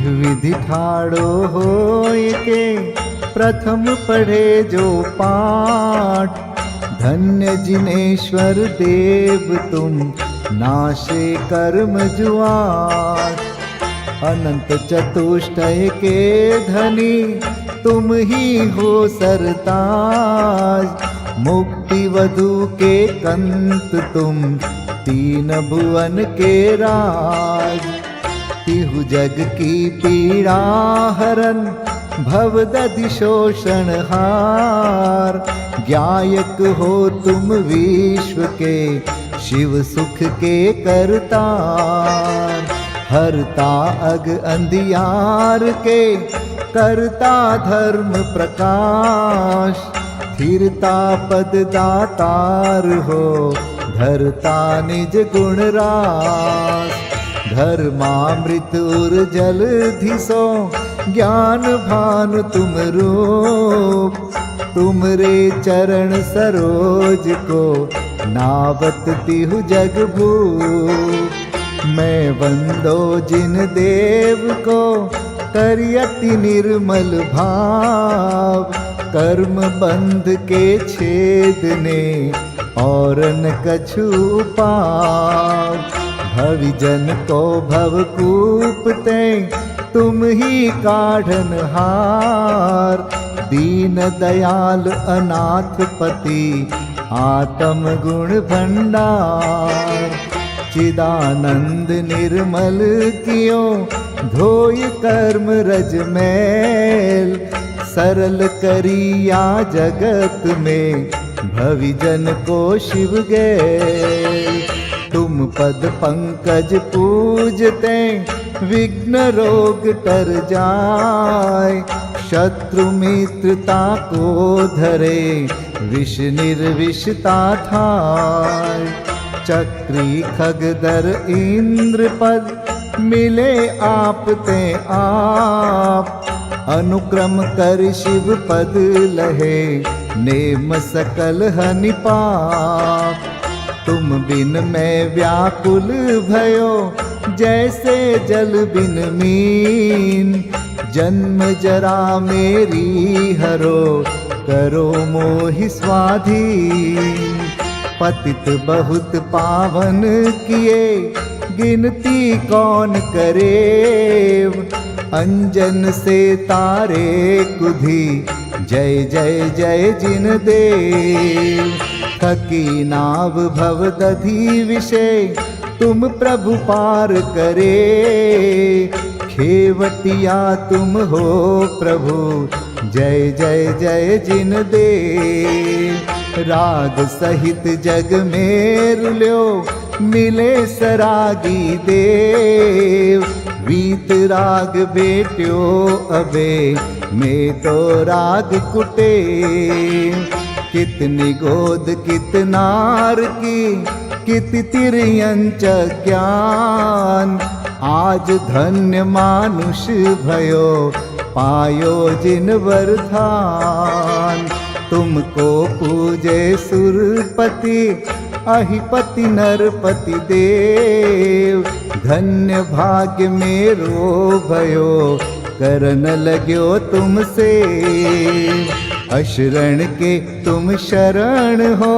इह विधि ठाड़ो होय के प्रथम पढ़े जो पाठ। धन्य जिनेश्वर देव तुम नाशे कर्म जुआर। अनंत चतुष्टय के धनी तुम ही हो सरताज। मुक्ति वधु के कंत तुम तीन भुवन के राज। तिहु जग की पीड़ा हरन भवदधि शोषण हार। ज्ञायक हो तुम विश्व के शिव सुख के करतार। हरता अग अंधियार के करता धर्म प्रकाश। स्थिरता पद दातार हो धरता निज गुण रास। धर्मामृत उर जल धिसो ज्ञान भानु तुम रूप। तुमरे चरण सरोज को नावत तिहु जग भूप। मैं वंदो जिन देव को करियति निर्मल भाव। कर्म बंध के छेदने और न कछु पाव। भविजन को भवकूपते तुम ही काढ़न हार। दीन दयाल अनाथ पति आत्म गुण भंडार। चिदानंद निर्मल कियो धोय कर्म रज मैल। सरल करिया जगत में भविजन को शिव गए। तुम पद पंकज पूजते विघ्न रोग तर जाय। शत्रु मित्रता को धरे विष निर्विषता ठाय। चक्री खगदर इंद्र पद मिले आप ते आप। अनुक्रम कर शिव पद लहे नेम सकल हनि पाप। तुम बिन मैं व्याकुल भयो जैसे जल बिन मीन। जन्म जरा मेरी हरो करो मोहि स्वाधीन। पतित बहुत पावन किए गिनती कौन करेव। अंजन से तारे कुधी जय जय जय जिन देव। थकी नाव भवदधि विषय तुम प्रभु पार करे। खेवटिया तुम हो प्रभु जय जय जय जिन देव। राग सहित जग में रुल्यो मिले सरागी देव। वीत राग बेट्यो अबे में तो राग कुटे। कितनी गोद कितनार की कित तिर्यंच ज्ञान। आज धन्य मानुष भयो पायो जिन वरदान। तुमको पूजे सुरपति अहिपति नरपति देव। धन्य भाग्य मेरो भयो करन लग्यो तुमसे। अशरण के तुम शरण हो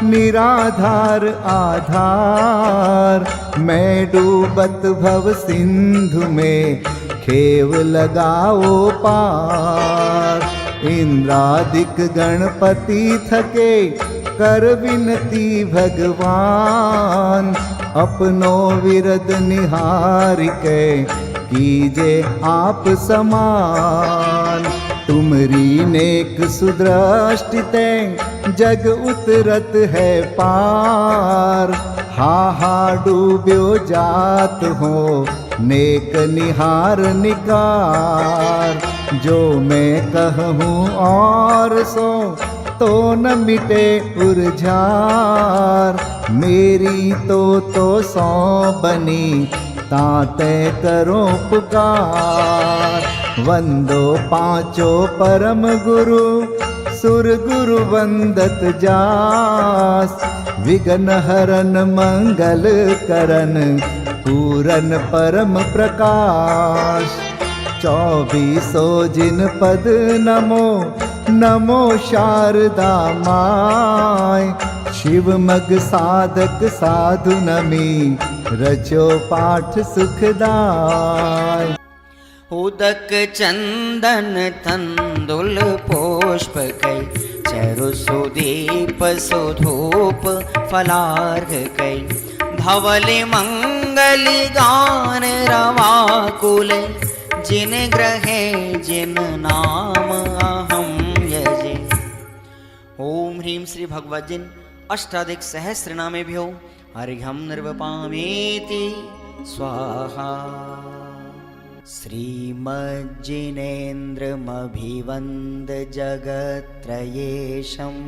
निराधार आधार। मैं डूबत भव सिंधु में खेव लगाओ पार। इंद्रादिक गणपति थके कर विनती भगवान। अपनो विरद निहारिके कीजे आप समान। तुमरी नेक सुदृष्टिते जग उतरत है पार। हा हा डूब्यो जात हो नेक निहार निकार। जो मैं कहूँ और सो तो न मिटे उर्झार। मेरी तो सौ बनी ताते करो पुकार। वंदो पांचों परम गुरु सुर गुरु वंदत जास। विघ्न हरन मंगल करन पूरन परम प्रकाश। 24 जिन पद नमो नमो शारदा माय। शिव मग साधक साधु नमी रचो पाठ सुखदाय। उदक चंदन तंदुल पुष्प कै चरु सुदीप सुधूप फलार्घ कै। धवल मंगल गान रवाकुल जिन ग्रहे जिन नाम अहम यजे। ओम ह्रीं श्री भगवद्जिन अष्टाधिक सहस्र नामे भ्यो अर्घ्यं निर्वपामेति स्वाहा। श्रीमज्जिनेन्द्रमभिवन्द जगत्त्रयेशम्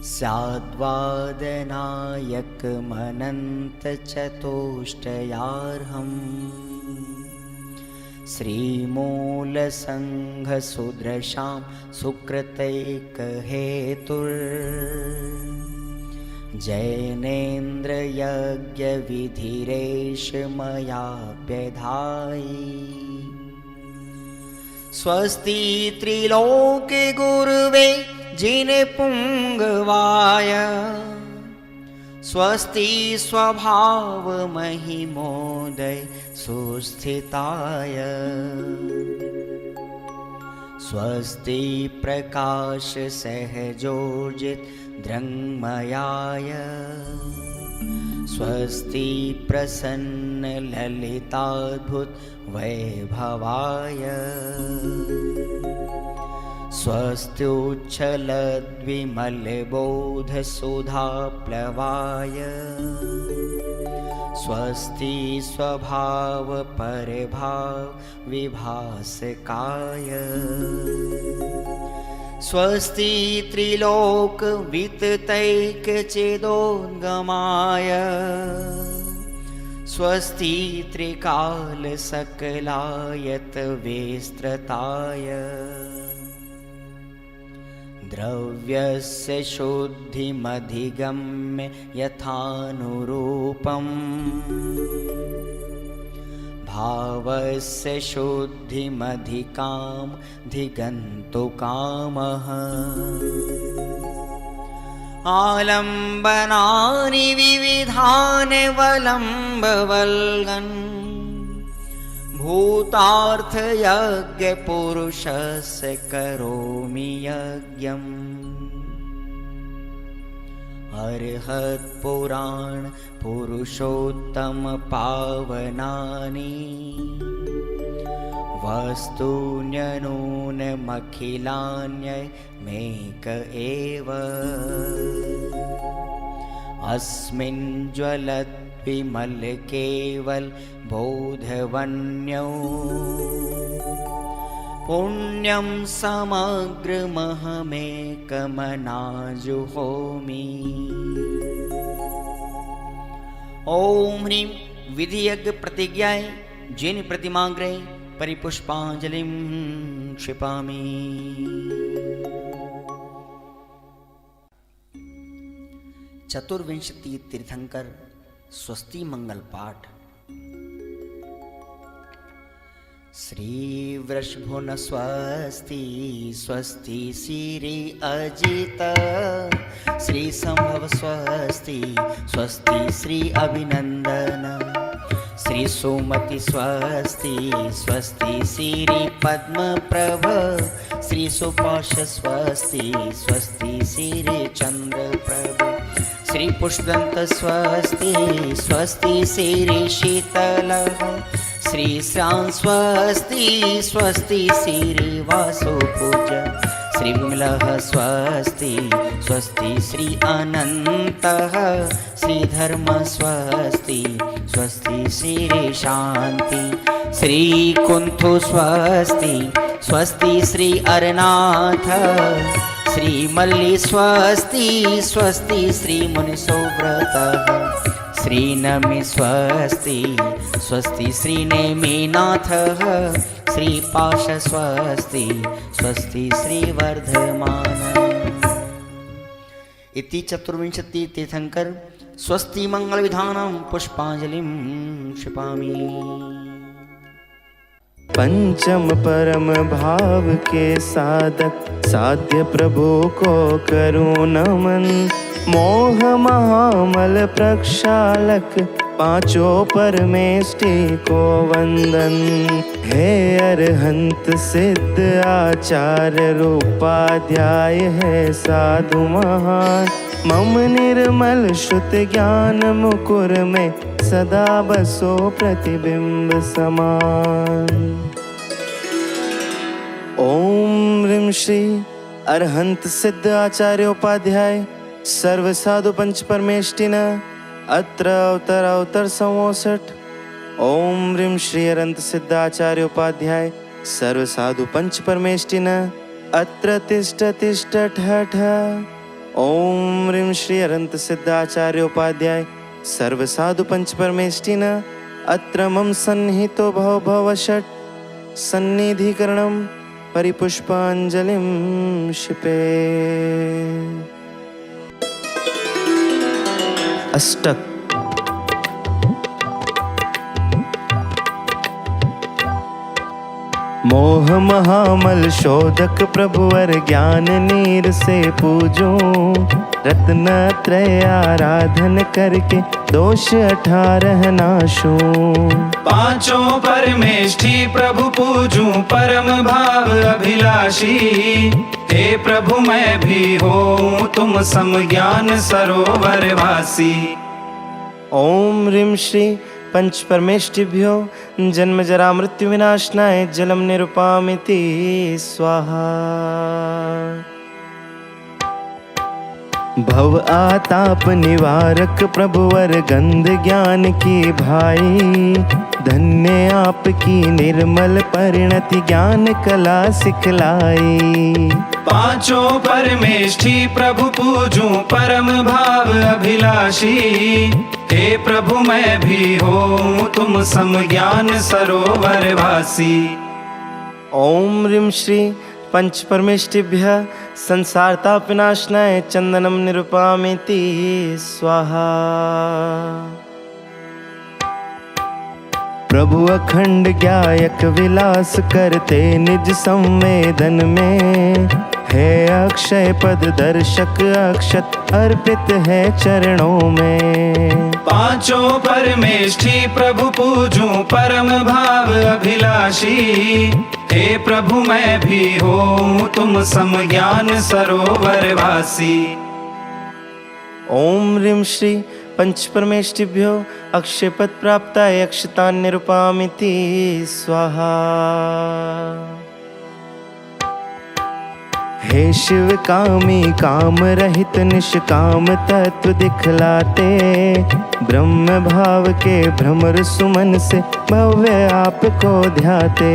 स्याद्वादनायकमनन्तचतुष्टयार्हम्। श्रीमूलसङ्घसुदृशां सुकृतैकहेतुर्। जैनेन्द्रयज्ञविधिरेष मयाप्यधायि। स्वस्ति त्रिलोके गुरुवे जिने पुंगवाय। स्वस्ति स्वभाव महिमोदय सुस्थिताय। स्वस्ति प्रकाश सहजोजित दृङ्मयाय। स्वस्ति प्रसन्न ललिताद्भुत वैभवाय। स्वस्त्युच्छलद्विमलबोधसुधाप्लवाय। स्वस्ति स्वभाव परभाव विभासकाय। स्वस्ति त्रिलोक विततैकचिदोद्गमाय। स्वस्ति त्रिकाल सकलायत विस्तृताय। द्रव्यस्य शुद्धिमधिगम्य यथानुरूपम्। भावस्य शुद्धिमधिकां धिगन्तुकामः। आलम्बनानि विविधानि वलम्बवल्गन्। भूतार्थयज्ञपुरुषस्य करोमि यज्ञम्। अर्हत्पुराण पुरुषोत्तम पावनानि। वस्तून्यनूनमखिलान्यमेक एव। अस्मिन् ज्वलद्विमल केवल बोधवन्यो। पुण्यं समग्रमहमेकमनाजुहोमि। ओम ह्रीं विधियज्ञ प्रतिज्ञाय जिन प्रतिमाग्रे परिपुष्पांजलिं क्षिपामि। चतुर्विंशति तीर्थंकर स्वस्ति मंगल पाठ। श्री वृषभुन स्वस्ति स्वस्ति श्री अजित। श्री संभव स्वस्ति स्वस्ति श्री अभिनंदन। श्री सुमति स्वस्ति स्वस्ति श्री पद्म प्रभ। श्री सुपाश स्वस्ति स्वस्ति श्री चंद्र प्रभ। श्री पुष्पदंत स्वस्ति स्वस्ति श्री शीतल। श्री श्रां स्वस्ति स्वस्ति श्री वासुपूज। श्री विमलः स्वस्ति स्वस्ति श्री अनन्तः। श्री धर्म स्वस्ति स्वस्ति श्री शांति। श्री कुंथु स्वस्ति स्वस्ति श्री अरनाथ। श्री मल्ली स्वस्ति स्वस्ति श्री मुनिसुव्रतः। श्री नमि स्वस्ति स्वस्ति श्री नेमिनाथः। श्री पाश स्वस्ति स्वस्ति श्री वर्धमान। इति चतुर्विंशति तीर्थंकर स्वस्ति मंगल विधानं पुष्पांजलिं क्षिपामि। पंचम परम भाव के साधक साध्य प्रभु को करूं नमन। मोह महामल प्रक्षालक पांचों परमेष्टि को वंदन। हे अरहंत सिद्ध आचार्य रूपाध्याय है साधु महान। मम निर्मल शुद्ध ज्ञान मुकुर में सदा बसो प्रतिबिंब समान। ओम ह्रीं श्री अरहंत सिद्ध आचार्य उपाध्याय सर्व साधु पंच परमेष्टिन अत्र अवतर अवतर 67। ओम ह्रीं श्री अरहंत सिद्ध आचार्य उपाध्याय सर्व साधु पंच परमेष्टिन अत्र तिष्ठ तिष्ठ ठठ। ओम ह्रीं श्री अरहंत सिद्ध आचार्य उपाध्याय सर्व साधु पंच परमेष्टिन अत्र मम सन्निहितो भव भव षट्। सन्निधिकरणं परिपुष्पांजलिं क्षिपे। अष्टक। मोह महामल शोधक प्रभुवर ज्ञान नीर से पूजूं। रत्न त्रय आराधन करके दोष 18 नाशूं। पांचों परमेष्ठि प्रभु पूजूं परम भाव अभिलाषी। हे प्रभु मैं भी हूँ तुम सम ज्ञान सरोवर वासी। ओम ह्रीं श्री पंच परमेष्टिभ्यो जन्म जरा मृत्यु विनाशनाय जलम निरुपामिति स्वाहा। भव आताप निवारक प्रभुवर गंध ज्ञान की भाई। धन्य आपकी निर्मल परिणति ज्ञान कला सिखलाई। पांचों परमेष्ठि प्रभु पूजूं परम भाव अभिलाषी। हे प्रभु मैं भी हूँ तुम सम ज्ञान सरोवर वासी। ओम ह्रीं श्री पंच परमेष्टिभ्यः संसार ताप विनाशनाय चंदनम निरुपामिति स्वाहा। प्रभु अखंड ज्ञायक विलास करते निज संवेदन में। है अक्षय पद दर्शक अक्षत अर्पित है चरणों में। पांचों परमेष्ठि प्रभु पूजूं परम भाव अभिलाषी। हे प्रभु मैं भी हूँ तुम सम ज्ञान सरोवर वासी। ओम ह्रीं श्री पंच परमेष्टिभ्यो अक्षय पद प्राप्ताय अक्षतान् निरुपामिति स्वाहा। हे शिव कामी काम रहित निष्काम तत्व दिखलाते। ब्रह्म भाव के भ्रमर सुमन से भव्य आपको ध्याते।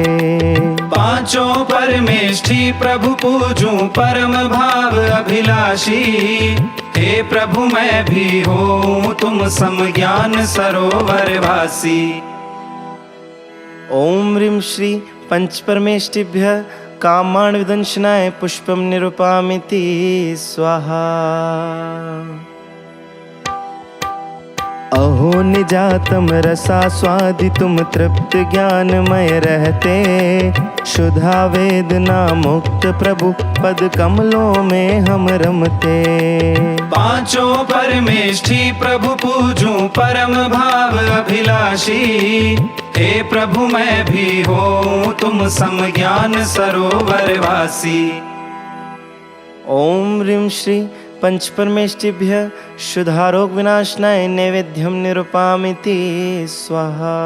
पांचों परमेष्ठि प्रभु पूजूं परम भाव अभिलाषी। हे प्रभु मैं भी हूँ तुम सम ज्ञान सरोवर वासी। ओम ह्रीं श्री पंच परमेष्टिभ्यः कामान् विदंशनाय पुष्पम निरुपामिति स्वाहा। अहो निजातम रसा स्वादि तुम तृप्त ज्ञानमय रहते। शुद्धा वेदना मुक्त प्रभु पद कमलों में हम रमते। पांचों परमेष्ठि प्रभु पूजूं परम भाव अभिलाषी। हे प्रभु मैं भी हूँ तुम सम ज्ञान सरोवर वासी। ओम ह्रीं श्री पंच परमेष्टिभ्यः शुद्धारोग विनाशनाय नैवेद्यम निरुपामिति स्वाहा।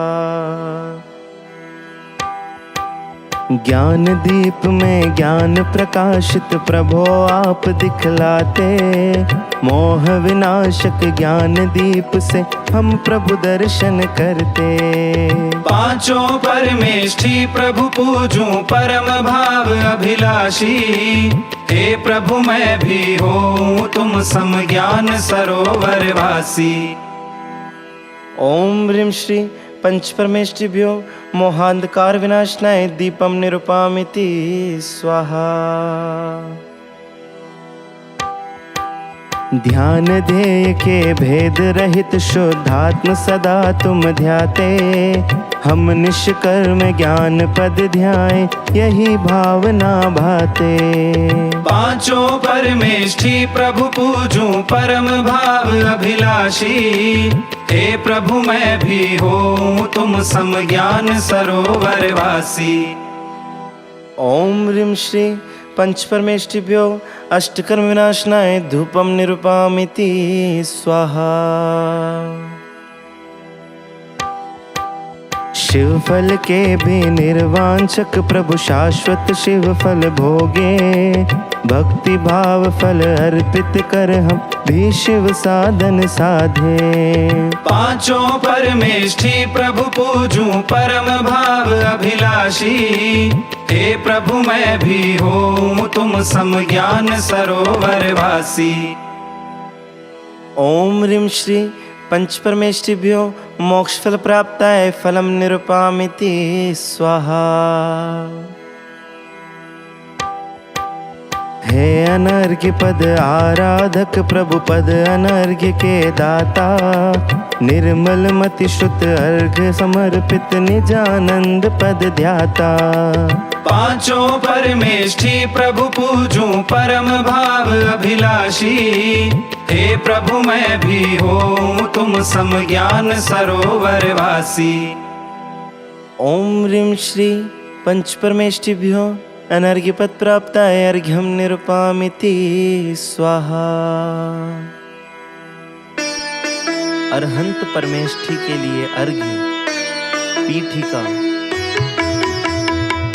ज्ञान दीप में ज्ञान प्रकाशित प्रभो आप दिखलाते। मोह विनाशक ज्ञान दीप से हम प्रभु दर्शन करते। पांचों परमेष्ठि प्रभु पूजूं परम भाव अभिलाषी। हे प्रभु मैं भी हूँ तुम सम ज्ञान सरोवर वासी। ओम ह्रीं श्री पंच परमेष्टिभ्यो मोहांधकार विनाशनाय दीपम निरुपामिति स्वाहा। ध्यान ध्येय के भेद रहित शुद्धात्म सदा तुम ध्याते। हम निष्कर्म ज्ञान पद ध्याए, यही भावना भाते। पांचों परमेष्ठी प्रभु पूजूं परम भाव अभिलाषी। हे प्रभु मैं भी हूँ तुम सम ज्ञान सरोवर वासी। ओम ह्रीं श्री पंच परमेष्ठिभ्यो अष्टकर्म विनाशनाय धूपम निरूपामिति स्वाहा। शिव फल के भी निर्वांचक प्रभु शाश्वत शिव फल भोगे। भक्ति भाव फल अर्पित कर हम भी शिव साधन साधे। पांचों परमेष्ठी प्रभु पूजूं परम भाव अभिलाषी। हे प्रभु मैं भी हूँ तुम सम ज्ञान सरोवर वासी। ओम ह्रीं श्री पंच परमेष्ठिभ्यो मोक्ष फल प्राप्ताय फलम निरूपामिति स्वाहा। हे अनर्घ्य पद आराधक प्रभु पद अनर्घ्य के दाता। निर्मल मति श्रुत अर्घ्य समर्पित निजानंद पद ध्याता। पांचों परमेष्ठी प्रभु पूजूं परम भाव अभिलाषी। हे प्रभु मैं भी हूँ तुम सम ज्ञान सरोवर वासी। ओम ह्रीं श्री पंच परमेष्ठिभ्यो अनर्घ्य पद प्राप्ताय अर्घ्यम निरूपामिति स्वाहा। अरहंत परमेष्ठी के लिए अर्घ्य पीठिका।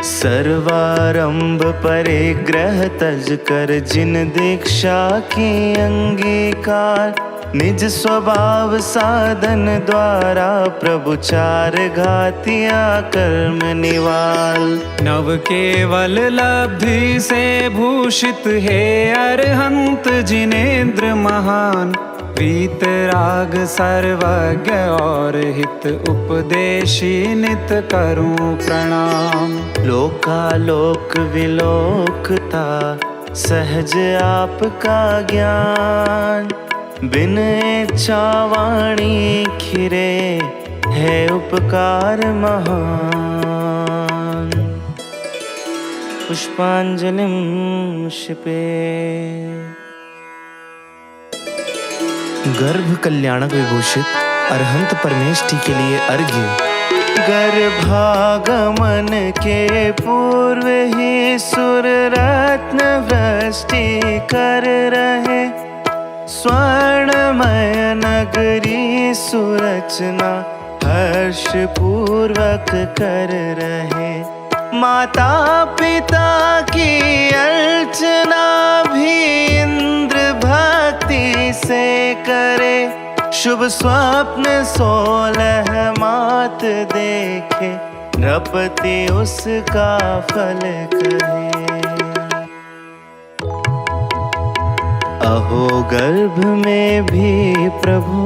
सर्वारंभ परिग्रह तज कर जिन दीक्षा की अंगीकार। निज स्वभाव साधन द्वारा प्रभु चार घातिया कर्म निवाल। नव केवल लब्धि से भूषित है अरहंत जिनेन्द्र महान। वीतराग सर्वज्ञ और हित उपदेशी नित करूं प्रणाम। लोकालोक विलोकता सहज आपका ज्ञान। बिन इच्छा वाणी खिरे है उपकार महान। पुष्पांजलिं क्षिपे। गर्भ कल्याणक विभूषित अरहंत परमेष्ठी के लिए अर्घ्य। गर्भागमन के पूर्व ही सुर रत्न वृष्टि कर रहे। स्वर्णमय नगरी सुरचना हर्ष पूर्वक कर रहे। माता पिता की अर्चना भी इंद्र भक्ति से करे। शुभ स्वप्न 16 मात देखे। नृपति उसका फल कहे। अहो गर्भ में भी प्रभु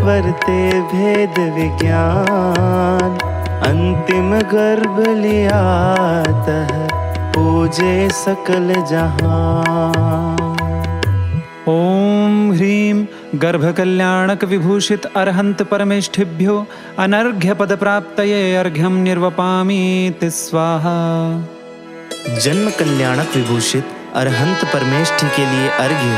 वर्ते भेद विज्ञान। अंतिम गर्भ लिया तह पूजे सकल जहां। ओम ह्रीं गर्भ कल्याणक विभूषित अरहंत परमेष्ठिभ्यो अनर्घ्य पद प्राप्तये अर्घ्यम निर्वपामीति स्वाहा। जन्म कल्याणक विभूषित अरहंत परमेष्ठी के लिए अर्घ्य।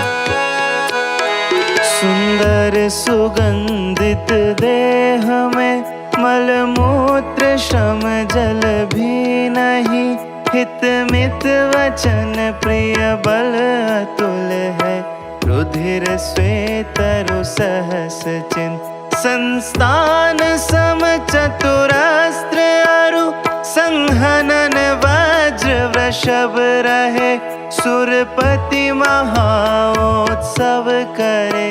सुंदर सुगंधित देह में मलमूत्र श्रम जल भी नहीं। हित मित वचन प्रिय बल अतुल है। रुधिर श्वेतरु सहस चिन्ह संस्थान सम चतुरस्त्र अरु। संहनन वज्र वृषभ रहे। सुरपति महाउत्सव करे।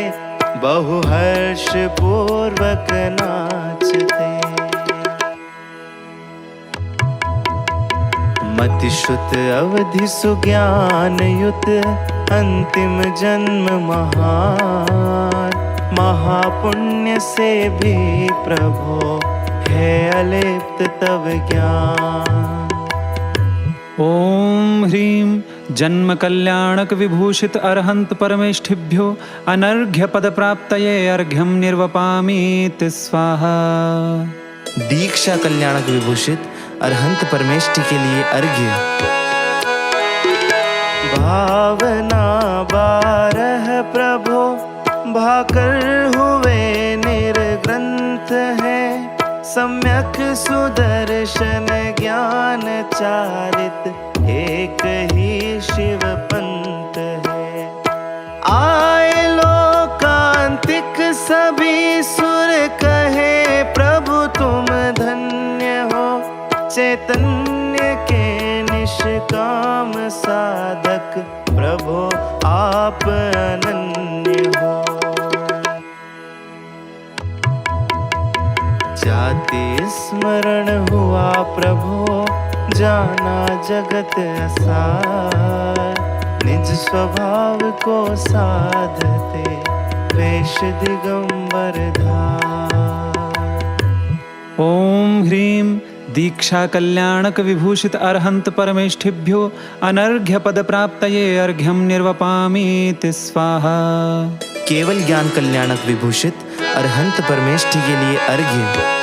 बहु हर्ष पूर्वक नाचते। मतिश्रुत अवधि सुज्ञान युत अंतिम जन्म महान। महापुण्य से भी प्रभो है अलिप्त तव ज्ञान। ओम ह्रीं जन्म कल्याणक विभूषित अरहंत परमेष्ठिभ्यो अनर्घ्य पद प्राप्तये अर्घ्यम निर्वपामीति स्वाहा। दीक्षा कल्याणक विभूषित अरहंत परमेष्ठि के लिए अर्घ्य। भावना 12 प्रभो भाकर हुए निर्ग्रंथ है, सम्यक सुदर्शन ज्ञान चारित एक ही शिव पंथ है। आए लोकांतिक सभी सुर कहे प्रभु तुम धन्य हो, चैतन्य के निष्काम साधक प्रभु आप अनन्य हो। जाति स्मरण हुआ प्रभु जाना जगत असार, निज स्वभाव को साधते वेश दिगंबर धार। ओम ह्रीं दीक्षा कल्याणक विभूषित अरहंत परमेष्ठिभ्यो अनर्घ्य पद प्राप्तये अर्घ्यम निर्वपामीति स्वाहा। केवल ज्ञान कल्याणक विभूषित अरहंत परमेष्ठि के लिए अर्घ्य।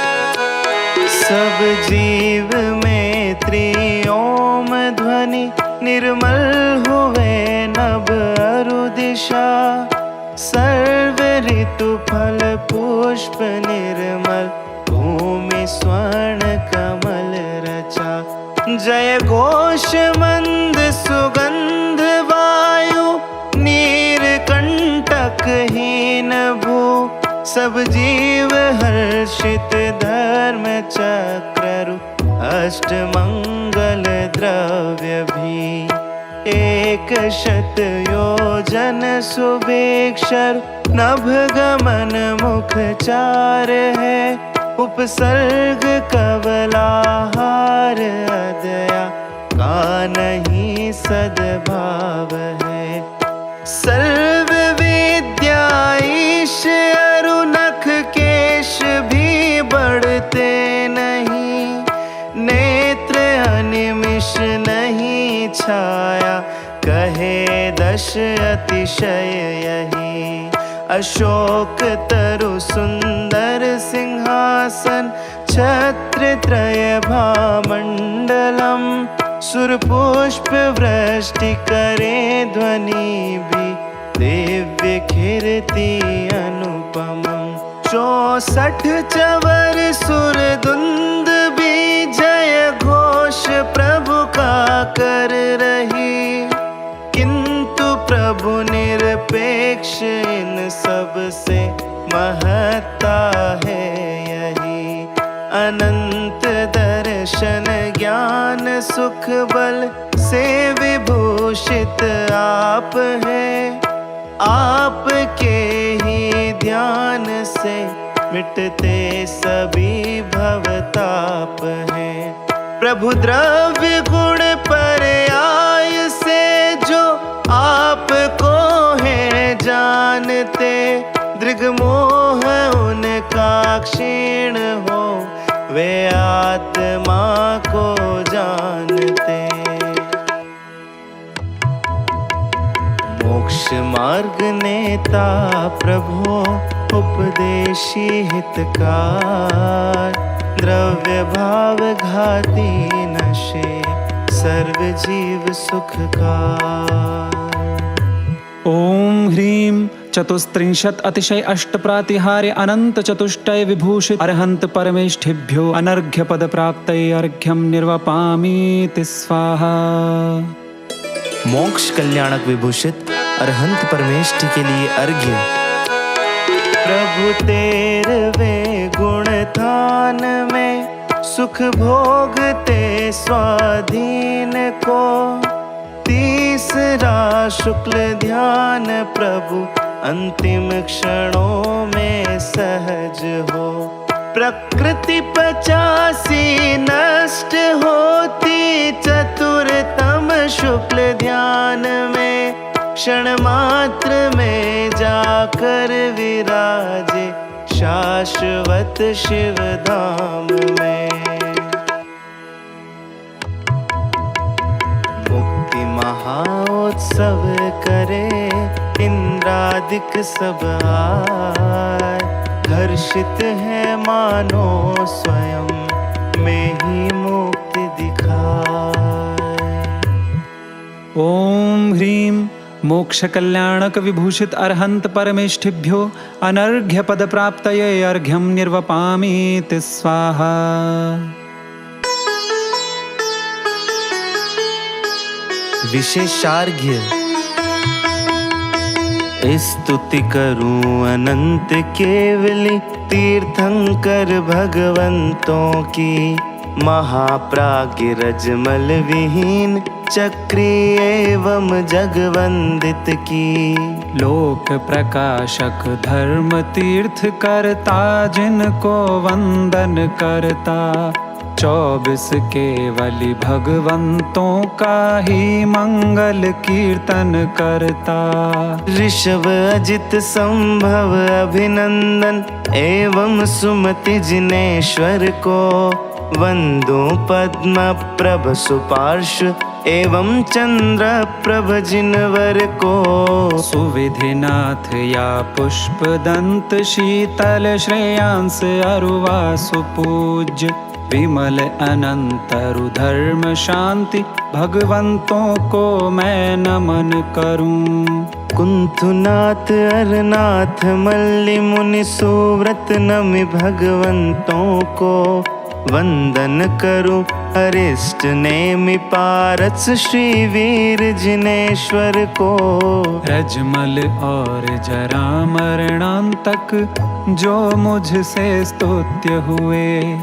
सब जीव में त्रिओम ध्वनि निर्मल हुए नभ अरु दिशा, सर्व ऋतु फल पुष्प निर्मल भूमि स्वर्ण कमल रचा। जय घोष मंद सुगंध वायु नीरकंटक हीन भू, सब जीव हर्षित धर्म चक्रु अष्ट मंगल द्रव्य भी। 100 योजन सुभिक्षर नभ गमन मुख चार है, उपसर्ग कवलाहार अदया का नहीं सद्भाव है। सर्व विद्या ईश अरुनख केश भी बढ़ते नहीं, नेत्र अनिमिष नहीं छाया कहे 10 अतिशय यही। अशोक तरु सुंदर सिंहासन छत्र त्रय भामंडलम, सुरपुष्प वृष्टि करे ध्वनि भी दिव्य कीर्ति अनुपमं। 64 चवर सुर धुंद भी जय घोष प्रभु का कर रही, किंतु प्रभु निरपेक्ष इन सब से महत्ता है यही। अनंत दर्शन ज्ञान सुख बल से विभूषित आप है, आपके ही ध्यान से मिटते सभी भवताप हैं। प्रभु द्रव्य गुण पर्याय से जो आपको है जानते, दृग्मोह उनका क्षीण हो वे आत्मा को जानते। मोक्ष मार्ग नेता प्रभु उपदेशी हितकार, द्रव्य भाव घाती नशे सर्व जीव सुखकार। ओम ह्रीं चतुस्त्रिंशत् अतिशय अष्ट प्रातिहार्य अनंत चतुष्टय विभूषित अरहंत परमेष्ठिभ्यो अनर्घ्य पद प्राप्तये अर्घ्यम निर्वपामीति स्वाहा। मोक्ष कल्याणक विभूषित अरहंत परमेष्ठि के लिए अर्घ्य। प्रभु 13वें गुण थान में सुख भोगते स्वाधीन को, 30रा शुक्ल ध्यान प्रभु अंतिम क्षणों में सहज हो। प्रकृति 85 नष्ट होती चतुरतम शुक्ल ध्यान में, क्षण मात्र में जाकर विराजे शाश्वत शिव धाम में। मुक्ति महा महाउत्सव करे, इंद्रादिक सब आए, हर्षित है मानो स्वयं में ही मुक्ति दिखाए। ॐ ह्रीं मोक्षकल्याणक विभूषित अर्हन्त परमेष्ठिभ्यो अनर्घ्य पद प्राप्तये अर्घ्यं निर्वपामीति स्वाहा। विशेषार्घ्य। स्तुति करूं अनंत केवली, तीर्थंकर भगवंतों की, महाप्राज्ञ रजमल विहीन चक्री एवं जगवंदित की। लोक प्रकाशक धर्म तीर्थ करता, जिनको वंदन करता, 24 केवली भगवंतों का ही मंगल कीर्तन करता। ऋषभ अजित संभव अभिनंदन, एवं सुमति जिनेश्वर को, वंदो पद्म प्रभ सुपार्श्व, एवं चंद्र प्रभ जिनवर को। सुविधिनाथ या पुष्प दंत, शीतल श्रेयांस अरुवा सुपूज्य, विमल अनंतरु धर्म शांति, भगवंतों को मैं नमन करूं। कुंथुनाथ अरनाथ मल्लि मुनि सुव्रत, नमि भगवंतों को, वंदन करूं अरिष्ट नेमि पारस, श्री वीर जिनेश्वर को। रजमल और जरा मरणांतक, जो मुझसे स्तुत्य हुए,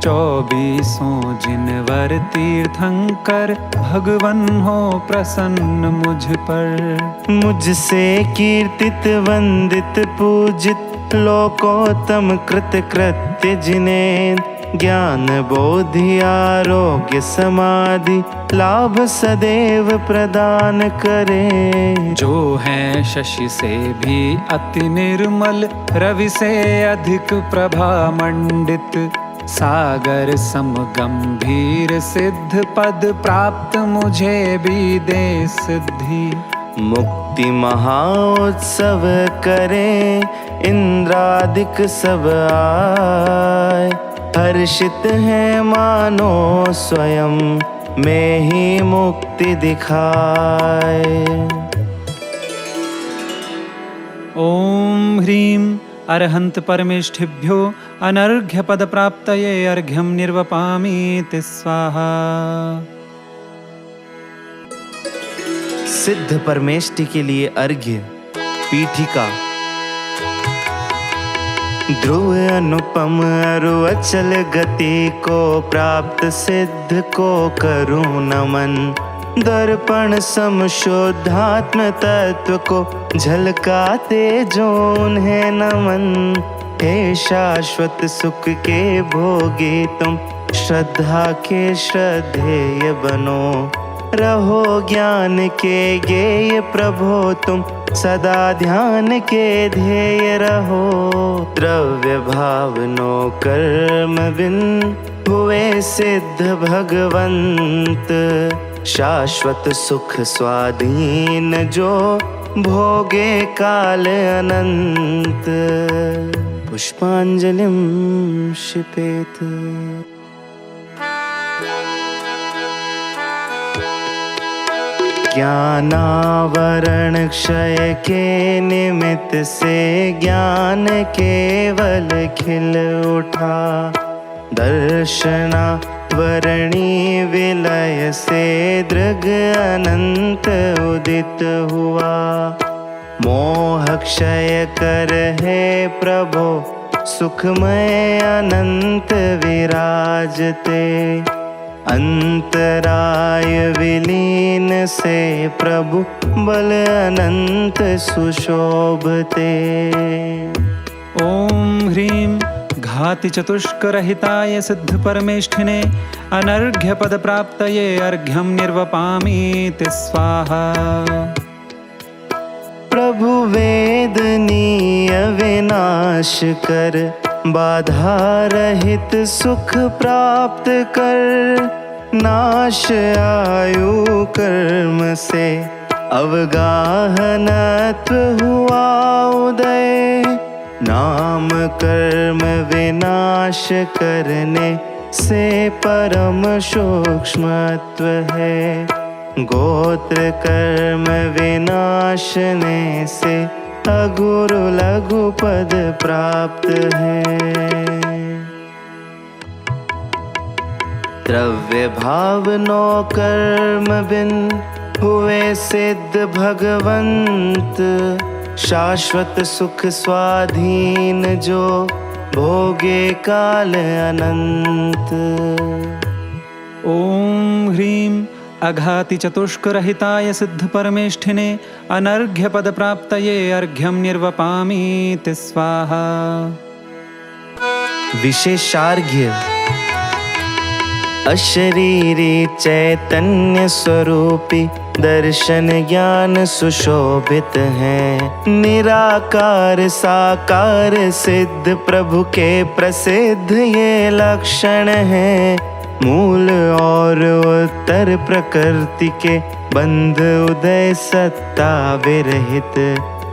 24 जिनवर तीर्थंकर, भगवन हो प्रसन्न मुझ पर। मुझसे कीर्तित वंदित पूजित, लोकोत्तम कृत कृत्य जिन्हें, ज्ञान बोधि आरोग्य समाधि, लाभ सदैव प्रदान करे। जो है शशि से भी अति निर्मल, रवि से अधिक प्रभा मंडित, सागर सम गंभीर सिद्ध पद, प्राप्त मुझे भी दे सिद्धि। मुक्ति महाउत्सव करे, इंद्रादिक सब आए, हर्षित है मानो स्वयं में ही मुक्ति दिखाए। ॐ ह्रीं अर्हन्त परमेष्ठिभ्यो अनर्घ्य पद प्राप्तये अर्घ्यं निर्वपामीति स्वाहा। सिद्ध परमेष्टि के लिए अर्घ्य। पीठिका। ध्रुव अनुपम अरु अचल गति को, प्राप्त सिद्ध को करूं नमन, दर्पण सम शुद्धात्म तत्व को, झलकाते जो उन्हें नमन। हे शाश्वत सुख के भोगी तुम, श्रद्धा के श्रद्धेय बनो, रहो ज्ञान के गेय प्रभो तुम, सदा ध्यान के ध्येय रहो। द्रव्य भावनो कर्म बिन हुए सिद्ध भगवंत, शाश्वत सुख स्वाधीन जो भोगे काल अनंत। पुष्पांजलिं क्षिपेत। ज्ञानावरण क्षय के निमित्त से, ज्ञान केवल खिल उठा, दर्शना वरणी विलय से, दृग अनंत उदित हुआ। मोह क्षय कर हे प्रभो, सुखमय अनंत विराजते, अंतराय विलीन से प्रभु, बल अनंत सुशोभते। ॐ ह्रीं घाति चतुष्करहिताय सिद्ध परमेष्ठिने, अनर्घ्य पद प्राप्तये अर्घ्यं निर्वपामीति स्वाहा। प्रभु वेदनीय विनाश कर, बाधा रहित सुख प्राप्त कर, नाश आयु कर्म से, अवगाहनत्व हुआ उदय, नाम कर्म विनाश करने से परम सूक्ष्मत्व है। गोत्र कर्म विनाशने से अगुरु लघु पद प्राप्त है। द्रव्य भाव नो कर्म बिन हुए सिद्ध भगवंत, शाश्वत सुख स्वाधीन जो भोगे काल अनंत। ॐ ह्रीं अघाति चतुष्करहिताय सिद्ध परमेष्ठिने अनर्घ्य पद प्राप्तये अर्घ्यं निर्वपामीति स्वाहा। विशेषार्घ्य अशरीरी चैतन्य स्वरूपी दर्शन ज्ञान सुशोभित हैं। निराकार साकार सिद्ध प्रभु के प्रसिद्ध ये लक्षण हैं। मूल और उत्तर प्रकृति के बंध उदय सत्ता विरहित,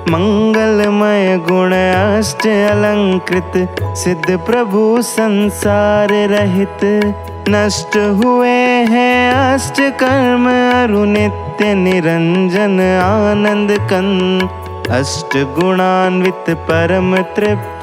मंगलमय गुण अष्ट अलंकृत सिद्ध प्रभु संसार रहित। नष्ट हुए हैं अष्ट कर्म अरु नित्य निरंजन आनंद कंद। अष्ट गुणान्वित परम तृप्त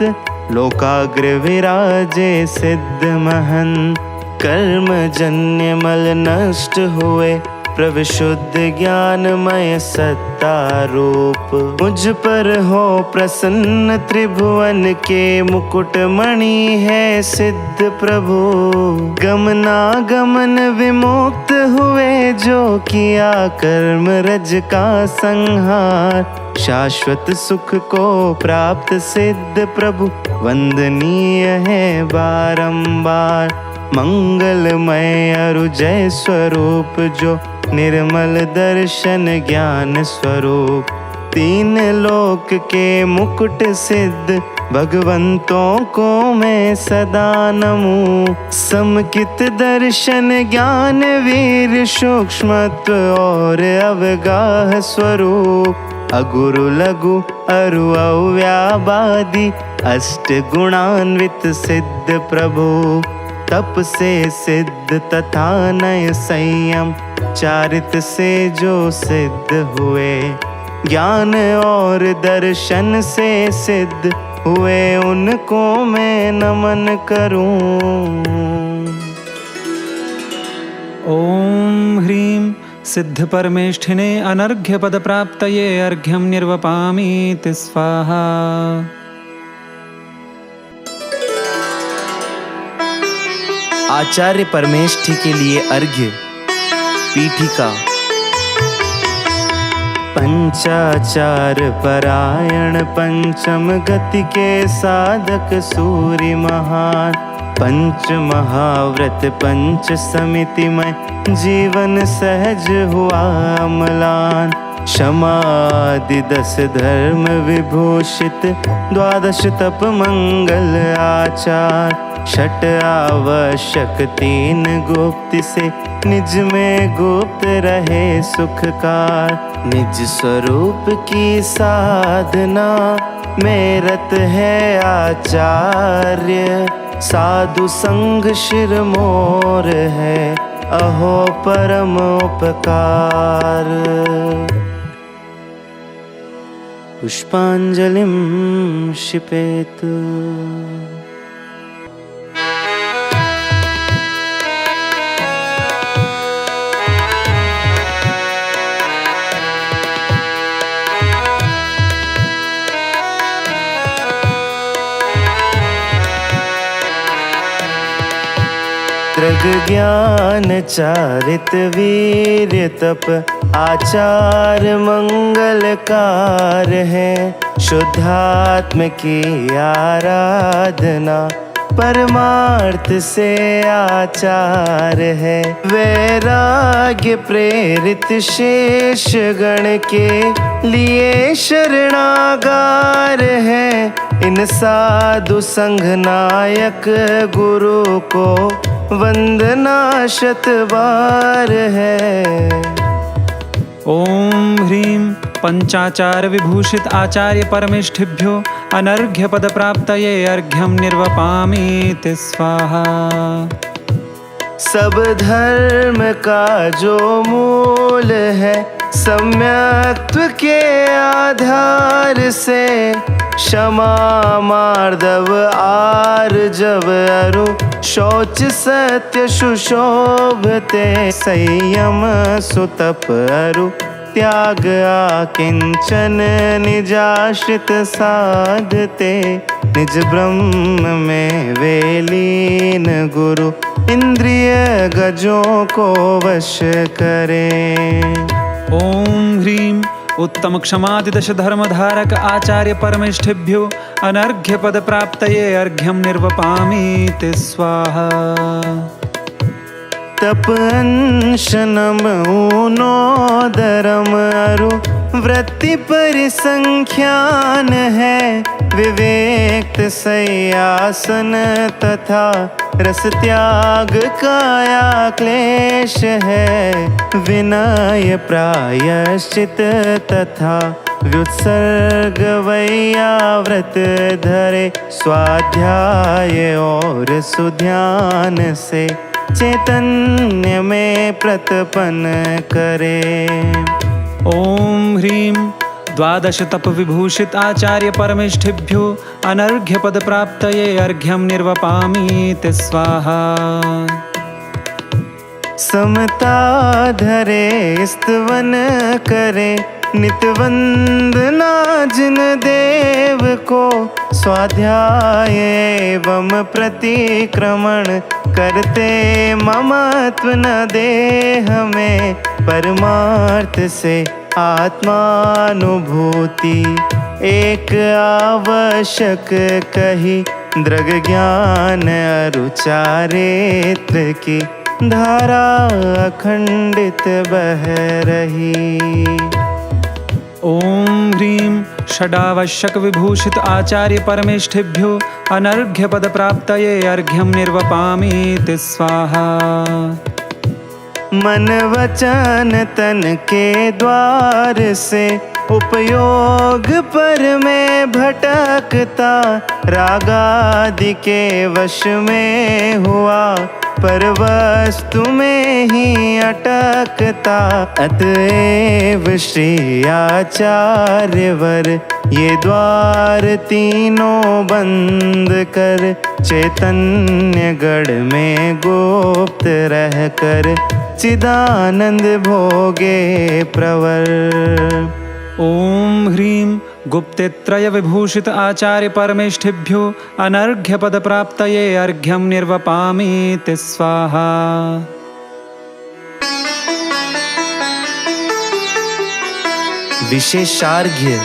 लोकाग्र विराजे सिद्ध महन। कर्म जन्य मल नष्ट हुए प्रभु शुद्ध ज्ञानमय सत्ता रूप। मुझ पर हो प्रसन्न त्रिभुवन के मुकुट मणि है सिद्ध प्रभु। गमनागमन विमुक्त हुए जो किया कर्म रज का संहार। शाश्वत सुख को प्राप्त सिद्ध प्रभु वंदनीय है बारंबार। मंगलमय अरु जय स्वरूप जो निर्मल दर्शन ज्ञान स्वरूप। तीन लोक के मुकुट सिद्ध भगवंतों को मैं सदा नमूं। समकित दर्शन ज्ञान वीर सूक्ष्मत्व और अवगाह स्वरूप। अगुरु लघु अरु अव्याबादि अष्ट गुणान्वित सिद्ध प्रभु। तप से सिद्ध तथा नय संयम चारित से जो सिद्ध हुए। ज्ञान और दर्शन से सिद्ध हुए उनको मैं नमन करूं। ॐ ह्रीं सिद्ध परमेष्ठिने अनर्घ्य पद प्राप्तये अर्घ्यं निर्वपामीति स्वाहा। आचार्य परमेष्ठि के लिए अर्घ्य। पीठिका। पंचाचार परायण पंचम गति के साधक सूर्य महान। पंच महाव्रत पंच समिति में जीवन सहज हुआ अम्लान। क्षमादि 10 धर्म विभूषित 12 तप मंगल आचार। छठ आवश्यक 3 गुप्त से निज में गुप्त रहे सुखकार। निज स्वरूप की साधना में रत है आचार्य। साधु संग शिर मोर है अहो परम उपकार। पुष्पांजलिं क्षिपेत्। दृग ज्ञान चारित वीर तप आचार मंगलकार है। शुद्धात्म की आराधना परमार्थ से आचार है। वैराग्य प्रेरित शेष गण के लिए शरणागार है। इन साधु संघ नायक गुरु को वंदना शतबार है। ॐ ह्रीं पंचाचार विभूषित आचार्य परमेष्ठिभ्यो अनर्घ्य पद प्राप्तये अर्घ्यं निर्वपामीति स्वाहा। सब धर्म का जो मूल है सम्यक्त्व के आधार से क्षमा मार्दव आर्जव अरु शौच सत्य सुशोभते संयम सुतप अरु त्याग आकिंचन निजाश्रित साधते निज ब्रह्म में वेलीन गुरु इंद्रिय गजों को वश करें। ॐ ह्रीं उत्तम क्षमादिदश धर्मधारक आचार्य परमेष्ठिभ्यो अनर्घ्य पद प्राप्तये अर्घ्यं निर्वपामीति स्वाहा। तप अंशनम ऊनोदरम अरु वृत्ति परिसंख्यान है विवेक सयासन तथा रस त्याग काया क्लेश है विनय प्रायश्चित तथा व्युत्सर्ग वैयाव्रत धरे स्वाध्याय और सुध्यान से चैतन्य में प्रतपन करे। ॐ ह्रीं द्वादश तप विभूषित आचार्य परमेष्ठिभ्यो अनर्घ्य पद प्राप्तये अर्घ्यं निर्वपामीति स्वाहा। समता धरे स्तवन करे नित वंदना जिन देव को स्वाध्याय एवं प्रतिक्रमण करते ममत्व न देह में परमार्थ से आत्मानुभूति एक आवश्यक कही दृग ज्ञान अरु चारित्र की धारा अखंडित बह रही। ॐ ह्रीं षडावश्यक विभूषित आचार्य परमेष्ठिभ्यो अनर्घ्य पद प्राप्तये अर्घ्यं निर्वपामीति स्वाहा। मन वचन तन के द्वार से उपयोग पर में भटकता रागादि के वश में हुआ पर वस्तु में ही अटकता अतएव श्री आचार्यवर ये द्वार तीनों बंद कर चैतन्य गढ़ में गुप्त रह कर चिदानंद भोगे प्रवर। ॐ ह्रीं गुप्तेत्रय विभूषित आचार्य परमेष्ठिभ्यो अनर्घ्य पद प्राप्तये अर्घ्यं निर्वपामीति स्वाहा। विशेषार्घ्य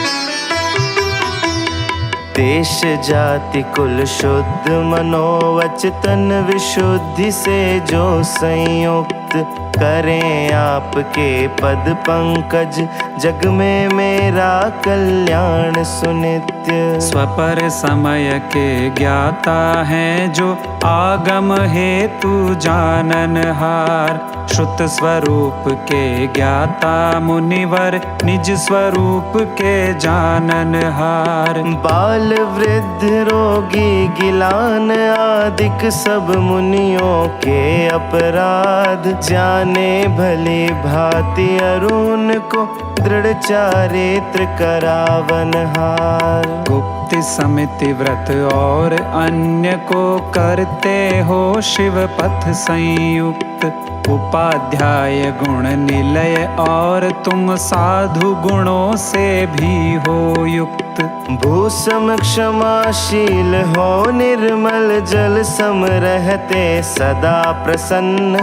देश जाति कुल शुद्ध मनोवचन विशुद्धि से जो संयुक्त करें आपके पद पंकज जग में मेरा कल्याण सुनित्य। स्वपर समय के ज्ञाता हैं जो आगम हेतु जाननहार श्रुत स्वरूप के ज्ञाता मुनिवर निज स्वरूप के जाननहार। बाल वृद्ध रोगी गिलान आदिक सब मुनियों के अपराध जाने भली भांति अरुण को दृढ़ चारित्र करावनहार। गुप्त समिति व्रत और अन्य को करते हो शिव पथ संयुक्त उपाध्याय गुण निलय और तुम साधु गुणों से भी हो युक्त। भूसम क्षमाशील हो निर्मल जल सम रहते सदा प्रसन्न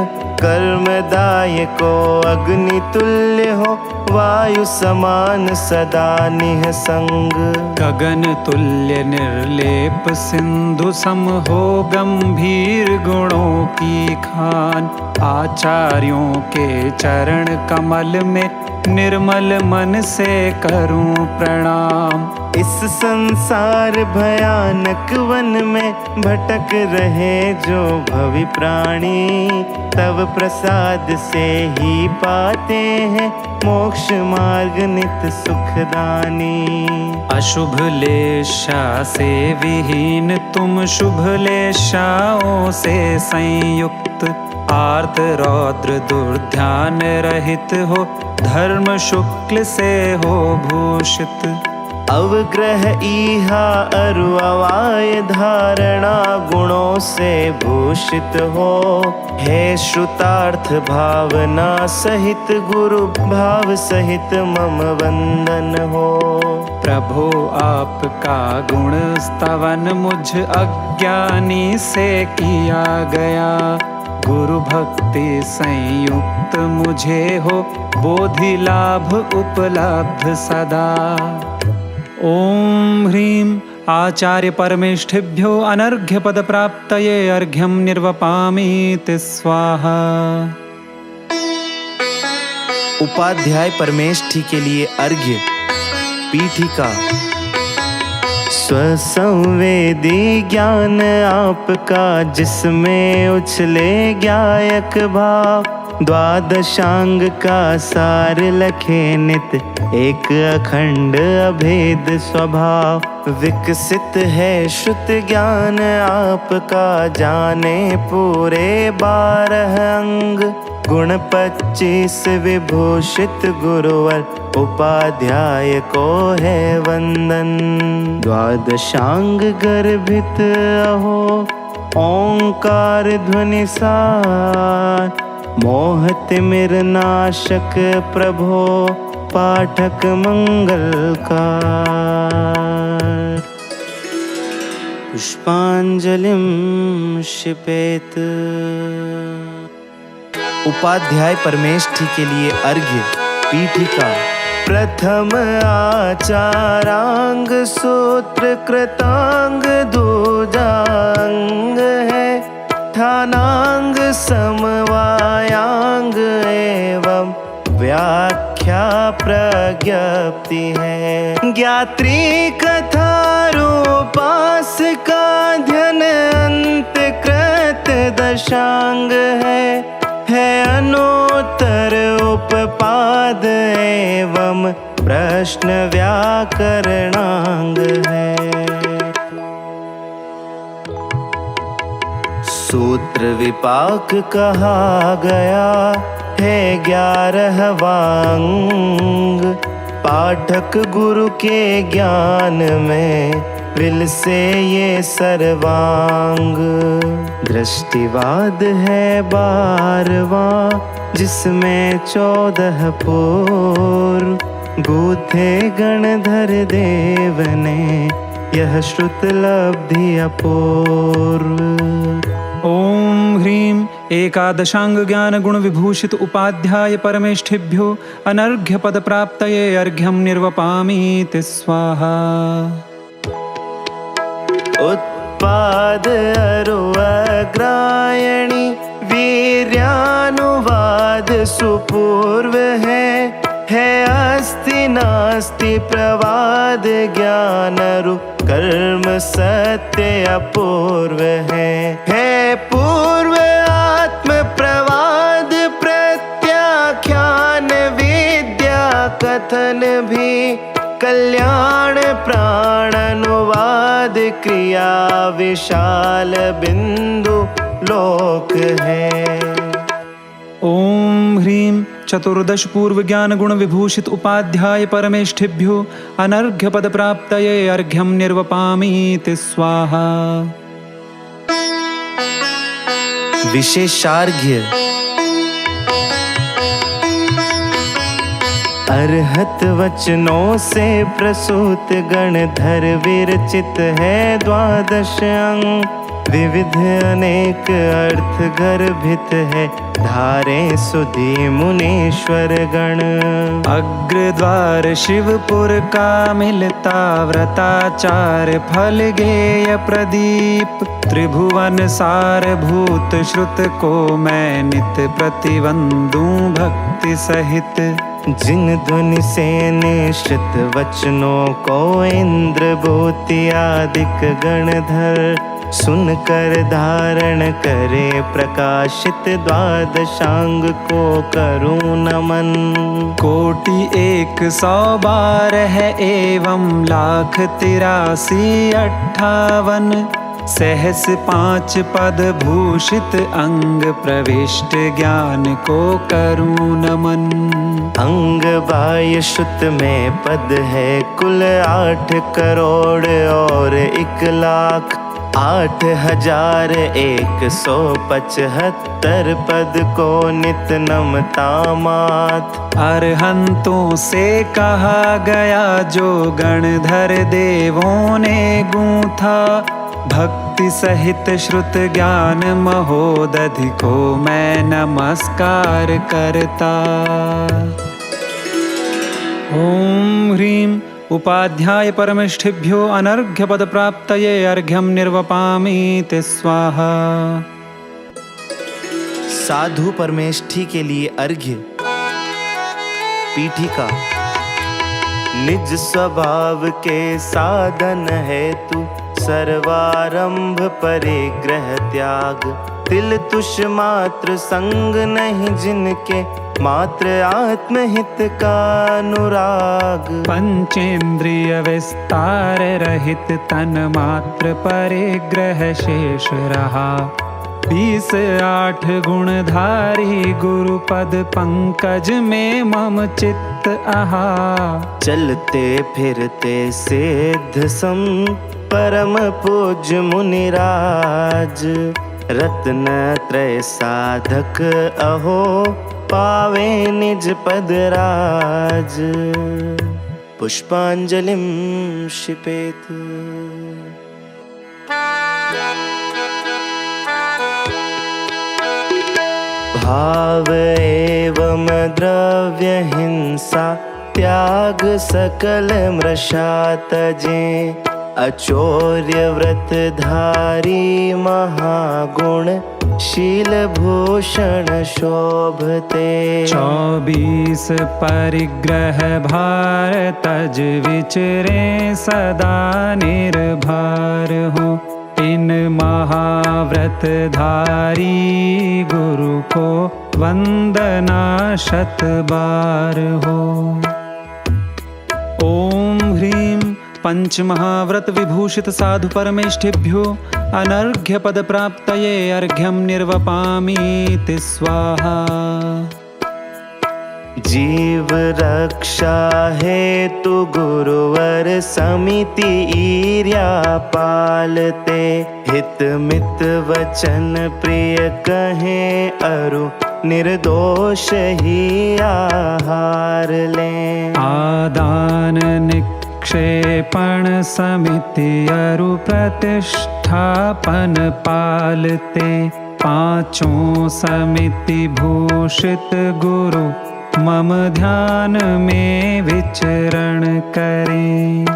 कर्मदायको अग्नि तुल्य हो वायु समान सदा निःसंग। गगन तुल्य निर्लेप सिंधु सम हो गंभीर गुणों की खान आचार्यों के चरण कमल में निर्मल मन से करूं प्रणाम। इस संसार भयानक वन में भटक रहे जो भवि प्राणी, तब प्रसाद से ही पाते हैं मोक्ष मार्ग नित सुखदानी। अशुभ लेशा से विहीन तुम, शुभ लेशाओं से संयुक्त। आर्त रौद्र दुर्ध्यान रहित हो, धर्म शुक्ल से हो भूषित। अवग्रह इहा अरु अवाय धारणा गुणों से भूषित हो। हे श्रुतार्थ भावना सहित गुरु भाव सहित मम वंदन हो। प्रभो आपका गुण स्तवन मुझ अज्ञानी से किया गया। गुरु भक्ति संयुक्त मुझे हो, बोधि लाभ उपलब्ध सदा। ओम ह्रीं आचार्य परमेष्ठिभ्यो अनर्घ्य पद प्राप्तये अर्घ्यं निर्वपामीति स्वाहा। उपाध्याय परमेष्ठी के लिए अर्घ्य। पीठिका। स्वसंवेदी ज्ञान आपका, जिसमें उछले गायक भाव। द्वादशांग का सार लखे नित, एक अखंड अभेद स्वभाव। विकसित है श्रुत ज्ञान आपका, जाने पूरे 12 अंग। गुण 25 विभूषित गुरुवर, उपाध्याय को है वंदन। द्वादशांग गर्भित अहो, ओंकार ध्वनि सार। मोह तिमिर नाशक प्रभो, पाठक मंगलकार। पुष्पांजलिं क्षिपेत। उपाध्याय परमेष्ठी के लिए अर्घ्य। पीठिका। प्रथम आचारांग सूत्र कृतांग दूजांग है। ठानांग समवायांग एवं व्याख्या प्रज्ञप्ति है। ज्ञात्री कथा रूपास का ध्यान अंत कृत दशांग है अनोत्तर उपपाद एवं प्रश्न व्याकरणांग है। सूत्र विपाक कहा गया है 11वां अंग। पाठक गुरु के ज्ञान में विल से ये सर्वांग। दृष्टिवाद है 12वां, जिसमें 14 पूर्व। गूथे गणधर देव ने यह श्रुत लब्धि अपूर्व। ओम ह्रीं एकादशांग ज्ञान गुण विभूषित उपाध्याय परमेष्ठिभ्यो अनर्घ्य पद प्राप्तये अर्घ्यं निर्वपामीति स्वाहा। उत्पाद अरुअग्रायणी वीर्यानुवाद सुपूर्व है अस्ति नास्ति प्रवाद ज्ञानरु कर्म सत्य अपूर्व है पूर्व आत्म प्रवाद प्रत्याख्यान विद्या कथन भी कल्याण प्राण अनुवाद क्रिया विशाल बिंदु लोक है। ओम ह्रीं चतुर्दश पूर्व ज्ञान गुण विभूषित उपाध्याय परमेष्ठिभ्यो अनर्घ्य पद प्राप्तये अर्घ्यं निर्वपामीति स्वाहा। विशेषार्घ्य। अर्हत वचनों से प्रसूत गणधर विरचित है 12 अंग। विविध अनेक अर्थ गर्भित है, धारे सुधी मुनीश्वर गण। अग्रद्वार शिवपुर का मिलता, व्रताचार फल गेय प्रदीप। त्रिभुवन सार भूत श्रुत को मैं नित प्रतिवंदू भक्ति सहित। जिन ध्वनि से निश्चित वचनों को इंद्र भूति आदिक गणधर सुनकर धारण करे प्रकाशित, द्वादशांग को करूं नमन। 1,112 है एवं 1,83,58 सहस 5 पद भूषित अंग प्रविष्ट ज्ञान को करूं नमन। अंग बाह्य शुद्ध में पद है कुल 8 करोड़ और 1,00,000 8,175 पद को नित नमता मात। अरहंतों से कहा गया जो गणधर देवों ने गूंथा, भक्ति सहित श्रुत ज्ञान महोदधि को मैं नमस्कार करता। ओम ह्रीं उपाध्याय परमेष्ठिभ्यो अनर्घ्य पद प्राप्तये अर्घ्यं निर्वपामि ते स्वाहा। साधु परमेष्ठी के लिए अर्घ्य। पीठिका। निज स्वभाव के साधन है तू, सर्वारंभ परिग्रह त्याग। तिल तुष मात्र संग नहीं जिनके, मात्र आत्महित का अनुराग। पंचेंद्रिय विस्तार रहित तन मात्र परिग्रह शेष रहा। 20,8 गुणधारी गुरुपद पंकज में मम चित्त आहा। चलते फिरते सिद्ध सम परम पूज्य मुनिराज। रत्न त्रय साधक अहो, पावे निज पद राज। पुष्पांजलिं क्षिपेत। भाव एवं द्रव्य हिंसा, त्याग सकल मृषा तजे। अचौर्य व्रत धारी महागुण, शील भूषण शोभते। 24 परिग्रह भार तज विचरे सदा निर्भर हो। इन महाव्रत धारी गुरु को वंदना 100 बार हो। ओम ह्रीं पंच महाव्रत विभूषित साधु परमेष्ठिभ्यो अनर्घ्य पद प्राप्तये अर्घ्यं निर्वपामि ते स्वाहा। जीव रक्षा हेतु गुरुवर समिति ईर्या पालते। हित मित वचन प्रिय कहे अरु, निर्दोष ही आहार ले। आदान क्षेपण समिति अरु प्रतिष्ठापन पालते। 5 समिति भूषित गुरु मम ध्यान में विचरण करें।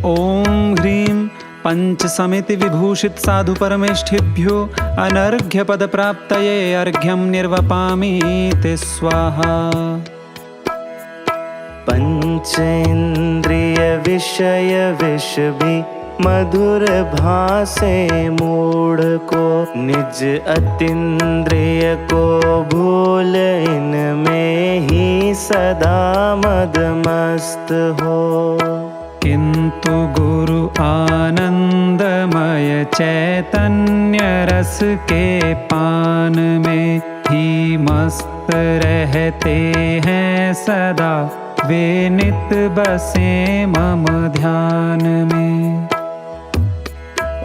ओम ह्रीं पंच समिति विभूषित साधु परमेष्ठिभ्यो अनर्घ्य पद प्राप्तये अर्घ्यं निर्वपामि ते स्वाहा। पंचेन्द्रिय विषय विष भी मधुर भासे मूढ़ को। निज अतीन्द्रिय को भूल इनमें ही सदा मदमस्त हो। किंतु गुरु आनंदमय चैतन्य रस के पान में ही मस्त रहते हैं सदा। वे नित बसे मम ध्यान में।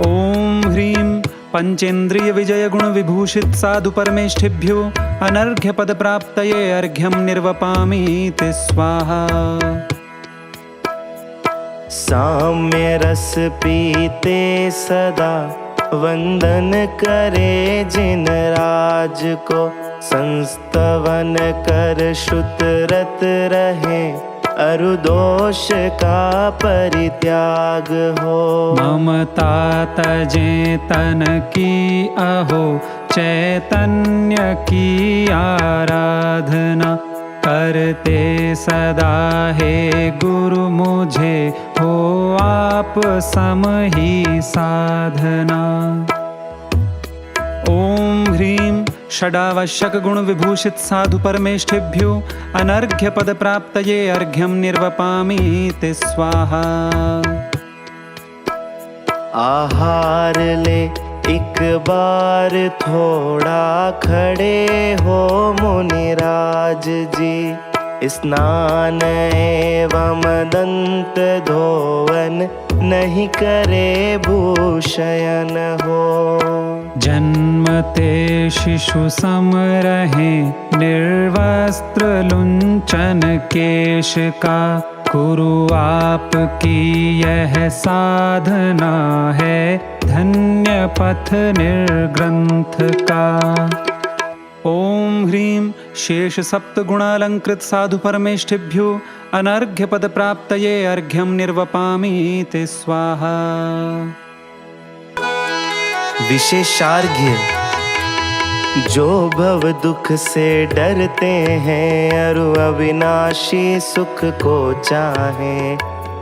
ओम ह्रीं पंचेन्द्रिय विजय गुण विभूषित साधु परमेष्ठिभ्यो अनर्घ्य पद प्राप्तये अर्घ्यं निर्वपामि ते स्वाहा। साम्य रस पीते सदा वंदन करे जिन राज को, संस्तवन कर श्रुत रत रहे अरु दोष का परित्याग हो। ममता तजे तन की अहो, चैतन्य की आराधना करते सदा हे गुरु, मुझे हो आप सम ही साधना। ओम ह्रीं षडावश्यक गुण विभूषित साधु परमेष्ठिभ्यो अनर्घ्य पद प्राप्तये अर्घ्यं निर्वपामि ते स्वाहा। आहार ले एक बार थोड़ा खड़े हो मुनिराज जी, स्नान एवं दंत धोवन नहीं करे भूषयन हो। जन्मते शिशु सम रहे निर्वस्त्र लुंचन केश का, गुरु आपकी यह साधना है धन्य पथ निर्ग्रंथ का। ओम ह्रीं शेष सप्त गुणालंकृत साधु परमेष्ठिभ्यो अनर्घ्य पद प्राप्तये अर्घ्यं निर्वपामि ते स्वाहा। विशेषार्घ्य जो भव दुख से डरते हैं, अरु अविनाशी सुख को चाहे,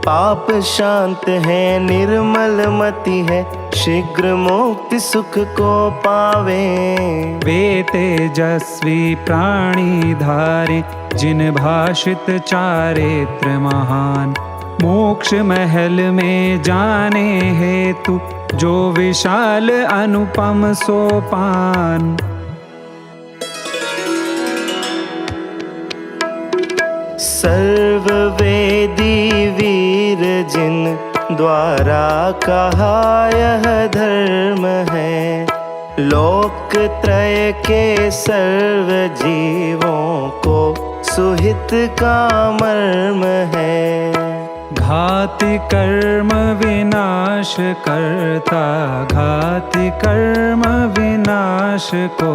पाप शांत है निर्मल मति है, शीघ्र मुक्ति सुख को पावे। वे तेजस्वी प्राणी धारे जिन भाषित चारित्र महान, मोक्ष महल में जाने हेतु जो विशाल अनुपम सोपान। सर्ववेदी वीर जिन द्वारा कहा यह धर्म है, लोक त्रय के सर्व जीवों को सुहित का मर्म है। घाति कर्म विनाश करता, घाति कर्म विनाश को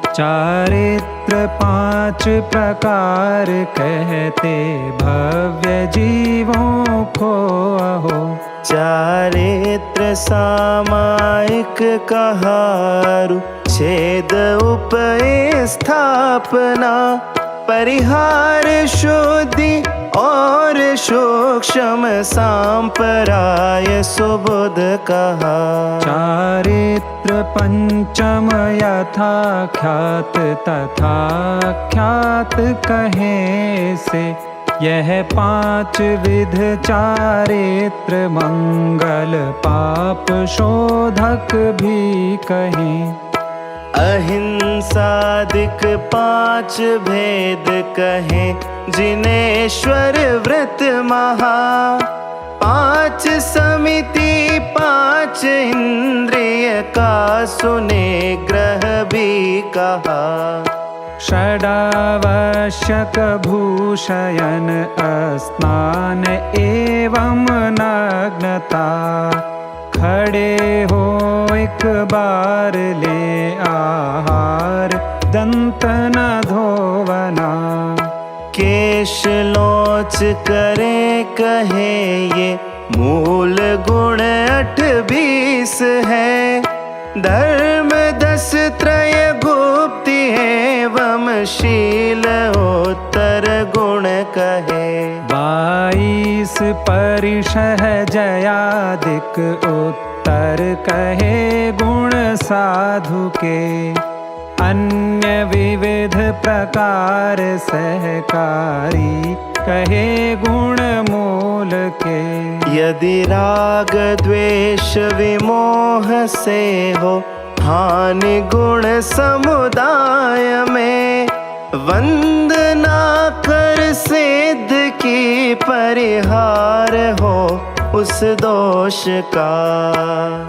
चारित्र 5 प्रकार कहते भव्य जीवों को अहो। चारित्र सामायिक कहारु छेद उपय स्थापना, परिहार शुद्धि और सूक्ष्म सांपराय सुबुध कहा। चारित्र पंचम यथा ख्यात तथा ख्यात कहे से, यह 5 विध चारित्र मंगल पाप शोधक भी कहें। अहिंसादिक 5 भेद कहे जिनेश्वर व्रत महा, 5 समिति 5 इंद्रिय का सुने ग्रह भी कहा। षडावश्यक भूषयन स्नान एवं नग्नता, खड़े हो एक बार ले आहार दंत न धोवना। केश लोच करे कहे ये मूल गुण 28 है, धर्म 10 त्रय गुप्ति एवं शील उत्तर गुण कहे। 22 परिशह जयादिक उत्तर कहे गुण साधु के, अन्य विविध प्रकार सहकारी कहे गुण मूल के। यदि राग द्वेष विमोह से हो हानि गुण समुदाय में, वंदना कर सिद्ध की परिहार हो उस दोष का।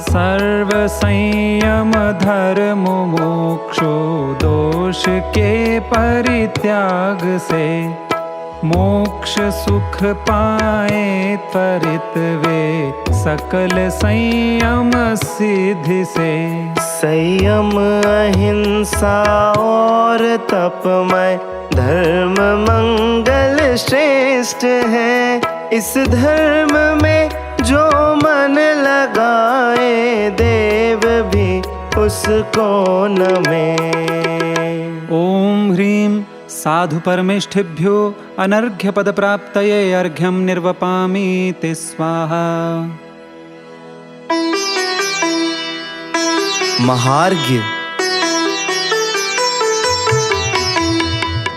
सर्व संयम धर्म मोक्षो दोष के परित्याग से, मोक्ष सुख पाए त्वरित वे, सकल संयम सिद्धि से। संयम अहिंसा और तपमय धर्म मंगल श्रेष्ठ है। इस धर्म में जो मन लगाए, देव भी उसको नमे। ओम ह्रीं साधु परमेष्ठिभ्यो अनर्घ्य पद प्राप्तये अर्घ्यं निर्वपामीति स्वाहा। महार्घ्य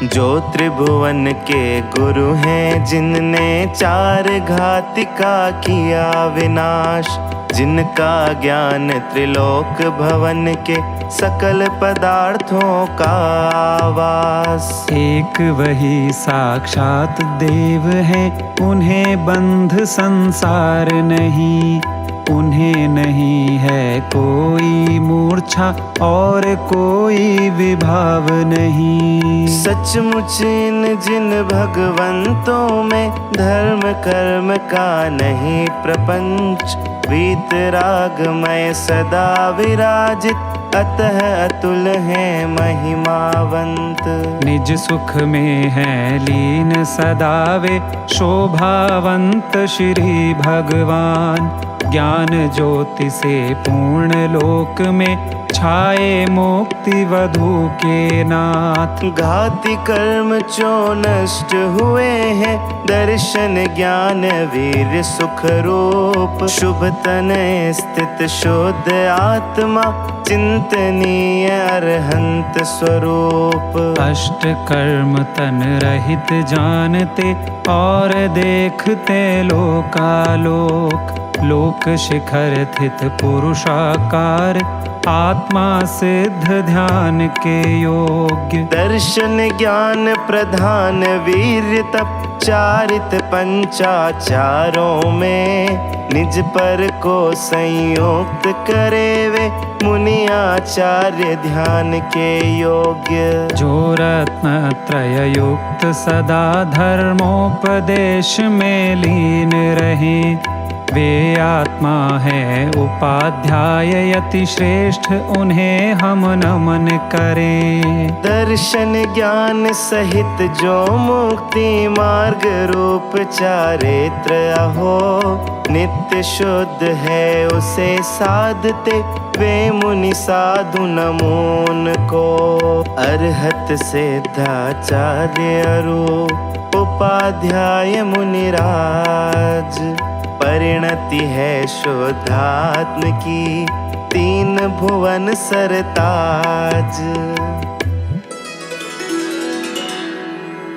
जो त्रिभुवन के गुरु हैं, जिनने चार घातिका किया विनाश, जिनका ज्ञान त्रिलोक भवन के सकल पदार्थों का आवास। एक वही साक्षात देव है, उन्हें बंध संसार नहीं, उन्हें नहीं है कोई मूर्छा और कोई विभाव नहीं। सचमुच इन जिन भगवंतों में धर्म कर्म का नहीं प्रपंच, वीतरागमय सदा विराजित, अतः अतुल है महिमावंत। निज सुख में है लीन सदा वे, शोभावंत श्री भगवान। ज्ञान ज्योति से पूर्ण लोक में, छाए मुक्ति वधु के नाथ। घाति कर्म जो नष्ट हुए हैं, दर्शन ज्ञान वीर सुख रूप। शुभ तन स्थित शुद्ध आत्मा, चिंतनीय अरहंत स्वरूप। अष्ट कर्म तन रहित जानते, और देखते लोकालोक। लोक शिखर स्थित पुरुषाकार, आत्मा सिद्ध ध्यान के योग्य। दर्शन ज्ञान प्रधान वीर तप, चारित पंचाचारों में। निज पर को संयुक्त करे वे, मुनि आचार्य ध्यान के योग्य। जो रत्न त्रय युक्त सदा धर्मोपदेश में लीन रहे, वे आत्मा है उपाध्याय यति श्रेष्ठ, उन्हें हम नमन करें। दर्शन ज्ञान सहित जो मुक्ति मार्ग रूप चारित्र अहो, नित्य शुद्ध है उसे साधते, वे मुनि साधु नमोन को। अरहत सिद्धाचार्य अरूप, उपाध्याय मुनिराज। परिणति है शुद्धात्म की, तीन भुवन सरताज।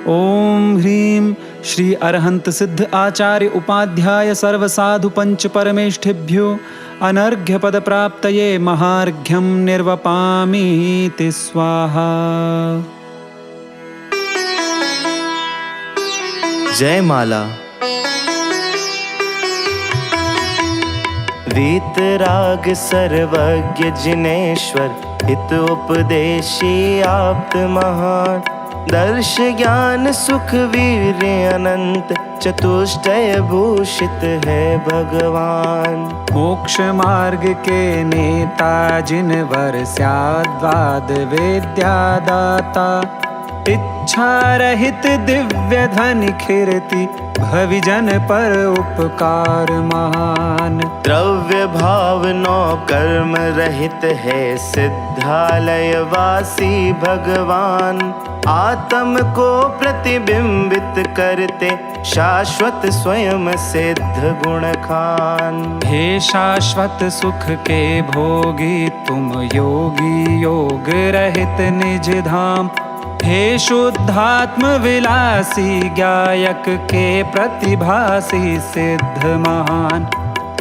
ओम ह्रीं श्री अरहंत सिद्ध आचार्य उपाध्याय सर्व साधु पंच परमेष्ठिभ्यो अनर्घ्य पद प्राप्तये महार्घ्यं निर्वपामीति स्वाहा। जय माला। वीतराग सर्वज्ञ जिनेश्वर, हित उपदेशी आप्त महान। दर्श ज्ञान सुख वीर अनंत, चतुष्टय भूषित है भगवान। मोक्ष मार्ग के नेता जिनवर स्याद्वाद विद्यादाता, इच्छा रहित दिव्य धन खिरति, भविजन पर उपकार महान। द्रव्य भाव नौ कर्म रहित है, सिद्धालय वासी भगवान। आत्म को प्रतिबिंबित करते, शाश्वत स्वयं सिद्ध गुण खान। हे शाश्वत सुख के भोगी, तुम योगी योग रहित निज धाम। हे शुद्धात्म विलासी, गायक के प्रतिभासी सिद्ध महान।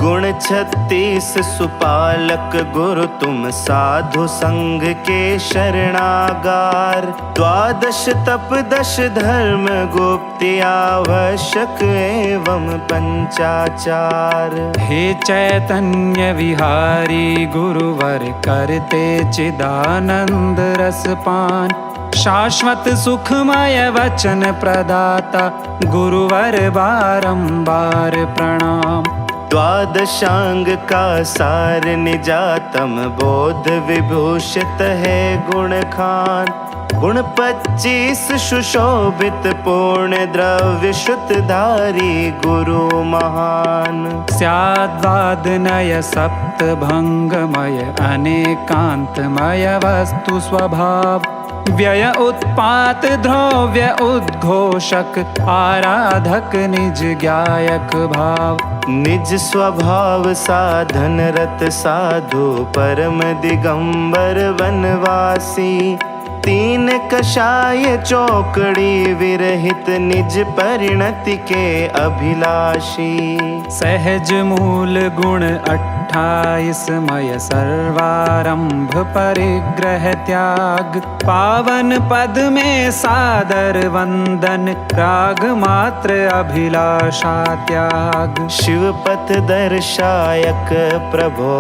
गुण 36 सुपालक गुरु तुम, साधु संग के शरणागार। 12 तप 10 धर्म गुप्ति, आवश्यक एवं पंचाचार। हे चैतन्य विहारी गुरुवर, करते चिदानंद रसपान। शाश्वत सुखमय वचन प्रदाता गुरुवर बारंबार प्रणाम। द्वादशांग का सार निजातम बोध विभूषित है गुण खान। गुण 25 सुशोभित पूर्ण द्रव्य शुद्धधारी गुरु महान। स्याद्वादनय सप्त भंगमय अनेकांतमय वस्तु स्वभाव। व्यय उत्पात द्रव्य उद्घोषक आराधक निज ज्ञायक भाव। निज स्वभाव साधन रत साधु परम दिगंबर वनवासी। 3 कषाय चौकड़ी विरहित निज परिणति के अभिलाषी। सहज मूल गुण 28 मय सर्वारंभ परिग्रह त्याग। पावन पद में सादर वंदन राग मात्र अभिलाषा त्याग। शिव पथ दर्शायक प्रभो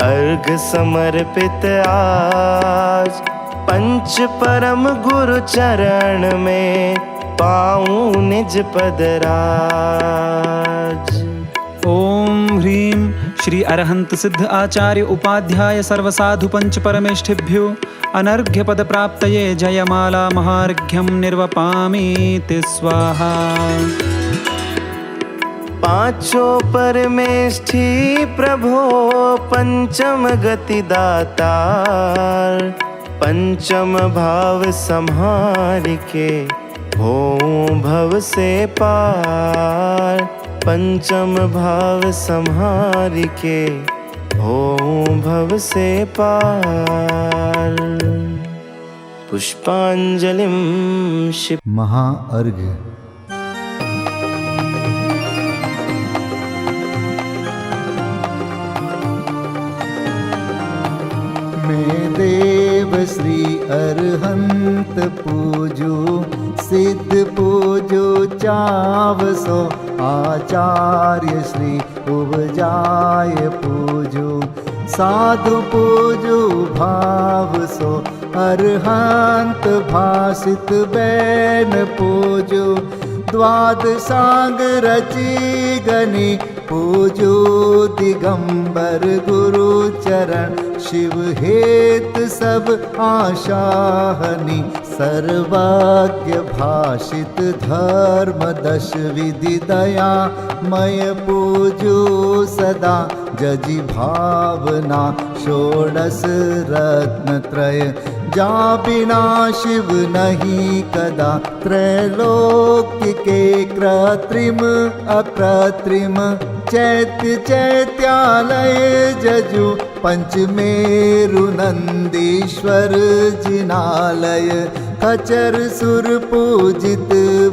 अर्घ समर्पित आज। पंच परम गुरु चरण में पाऊं निज पद राज। ओम ह्रीं श्री अरहंत सिद्ध आचार्य उपाध्याय सर्वसाधु पंच परमेष्ठिभ्यो अनर्घ्य पद प्राप्तये जयमाला महार्घ्यं निर्वपामीति स्वाहा। पांचों परमेष्ठी प्रभो पंचम गति दातार। पंचम भाव संहार के हों भव से पार। पंचम भाव संहार के हों भव से पार। पुष्पांजलिं शिव महाअर्घ्य। मैं देव श्री अरहंत पूजू सिद्ध पूजू चावसो। आचार्य श्री उपजाय पूजू साधु पूजू भाव सो। अरहंत भासित बैन पूजू द्वादशांग रची गनी। पूजू दिगंबर गुरु चरण शिव हेत सब आशाहनी। सर्वज्ञ भाषित धर्म 10 विधि दया मय पूजू सदा। जजि भावना 16 रत्न त्रय जा बिना शिव नहीं कदा। त्रैलोक्य के कृत्रिम अकृत्रिम चैत्य चैत्यालय जजु। पंचमेरु नंदीश्वर जिनालय खचर सुर पूजित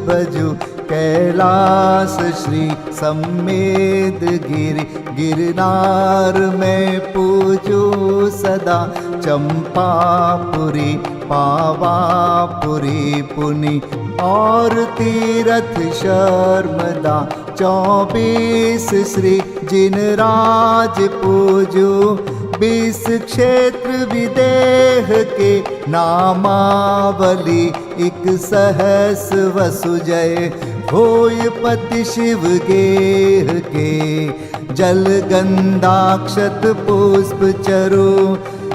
भजु। कैलास श्री सम्मेद गिरि गिरनार में पूजू सदा। चंपापुरी पावापुरी पुनि और तीरथ शर्मदा। 24 श्री जिनराज पूजू 20 क्षेत्र विदेह के नामावली। 1 सहस वसुजय होय पति शिव गेह के। जल गंधाक्षत पुष्प चरु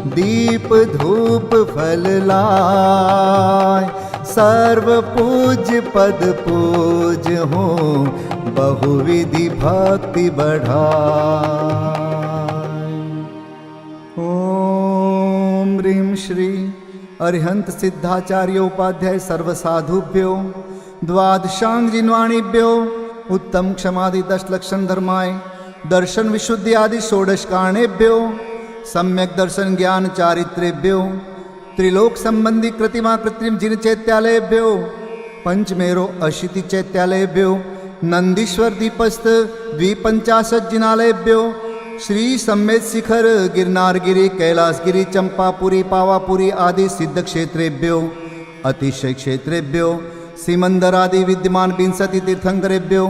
दीप धूप फल लाय। सर्व पूज्य पद पूज हो बहुविधि भक्ति बढ़ाय। ओम ह्रीं श्री अरिहंत सिद्धाचार्य उपाध्याय सर्वसाधुभ्यो द्वादशांग जिन्वाणीभ्यो उत्तम क्षमादि 10 लक्षण धर्माय दर्शन विशुद्धि आदि 16 कारणेभ्यो सम्यक दर्शन ज्ञान चारित्रेभ्यो त्रिलोक संबंधी कृतिमा कृत्रिम जिन चैत्यालयभ्यो पंचमेरो अशीति चैत्यालयभ्यो नंदीश्वर दीपस्थ 250 जिनालयभ्यो श्री सम्मेद शिखर गिरनारगिरी कैलासगिरी चंपापुरी पावापुरी आदि सिद्ध क्षेत्रेभ्यो अतिशय क्षेत्रेभ्यो सीमंदर आदि विद्यमान 20 तीर्थंकरेभ्यो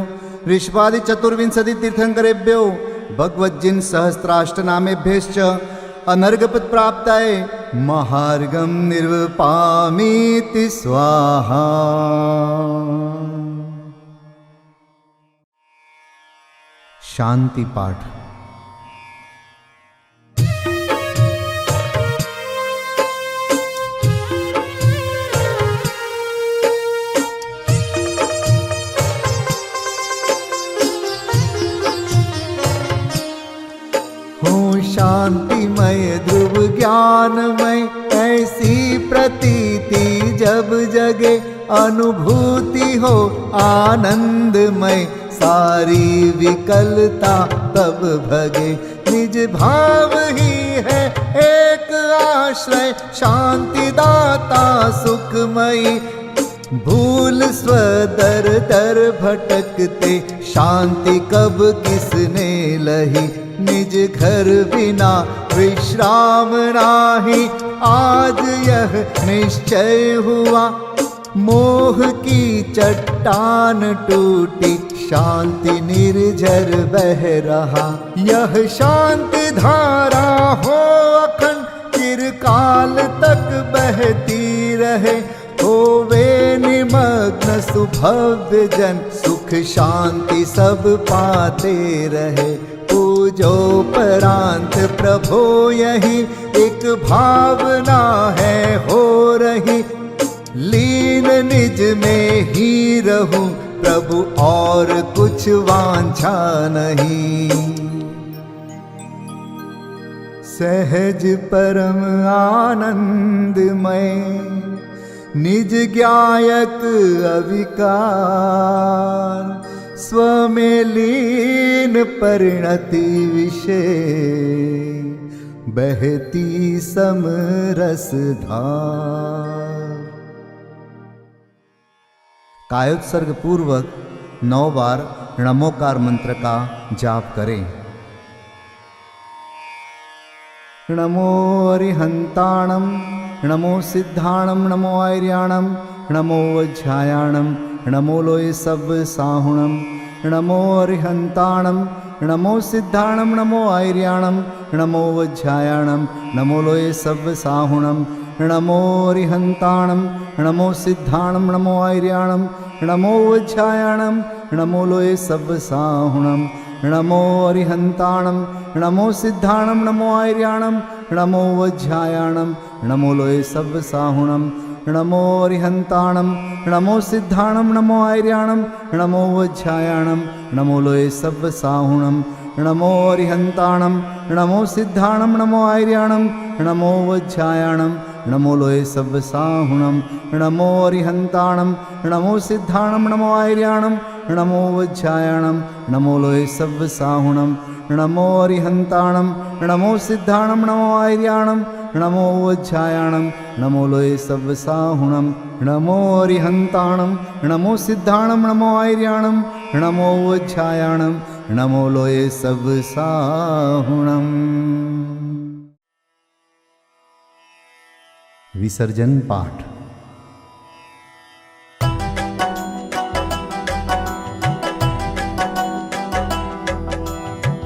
ऋषभादि 24 तीर्थंकरेभ्यो भगवज्जिन सहस्त्राष्टनामेभ्यश्च अनर्घपद प्राप्ताय महार्गं निर्वपामीति स्वाहा। शांति पाठ। शांतिमय ध्रुव ज्ञानमय ऐसी प्रतीति जब जगे, अनुभूति हो आनंदमय सारी विकलता तब भगे। निज भाव ही है एक आश्रय, शांति दाता सुखमयी। भूल स्वदर दर भटकते, शांति कब किसने लही। निज घर बिना विश्राम नाही, आज यह निश्चय हुआ। मोह की चट्टान टूटी, शांति निर्झर बह रहा। यह शांति धारा हो अखंड, चिरकाल तक बहती रहे। होवे निमग्न सुभव्य जन, सुख शांति सब पाते रहे। पूजोपरांत प्रभो यही एक भावना है हो रही। लीन निज में ही रहूं प्रभु, और कुछ वांछा नहीं। सहज परम आनंदमय, निज ज्ञायक अविकार। स्वमें लीन परिणति विषय, बहती समरस धार। कायोत्सर्ग पूर्वक 9 बार नमोकार मंत्र का जाप करें। नमो अरिहंताणं, नमो सिद्धाणं, नमो आर्याणं, नमो वज्रायाणं, नमो लोय सब साहुणं। नमो अरिहंताणं, नमो सिद्धाणं, नमो आर्याणं, नमो वज्रायाणं, नमो लोय सब साहुणं। नमो अरिहंताणं, नमो सिद्धाणं, नमो आर्याणं, नमो वज्रायाणं, नमो लोय सब साहुणं। नमो अरिहंताणं, नमो सिद्धाणं, नमो आर्याणं, नमो वज्रायाणं, नमो लोय सब साहुणं। नमो अरिहंताणं, नमो सिद्धाणं, नमो आर्याणं, नमो वज्रायाणं, नमो लोय सब साहुणं। नमो अरिहंताणं, नमो सिद्धाणं, नमो आर्याणं, नमो वज्रायाणं, नमो लोय सब साहुणं। नमो अरिहंताणं, नमो सिद्धाणं, नमो आर्याणं, नमो वज्रायाणं, नमो लोय सब साहुणं। नमो अरिहंताणं, नमो सिद्धाणं, नमो आर्याणं, नमो वज्रायाणं, नमो लोय सब साहुणं। नमो अरिहंताणं, नमो सिद्धाणं, नमो आर्याणं, नमो वज्रायाणं, नमो लोय सब साहुणं। विसर्जन पाठ।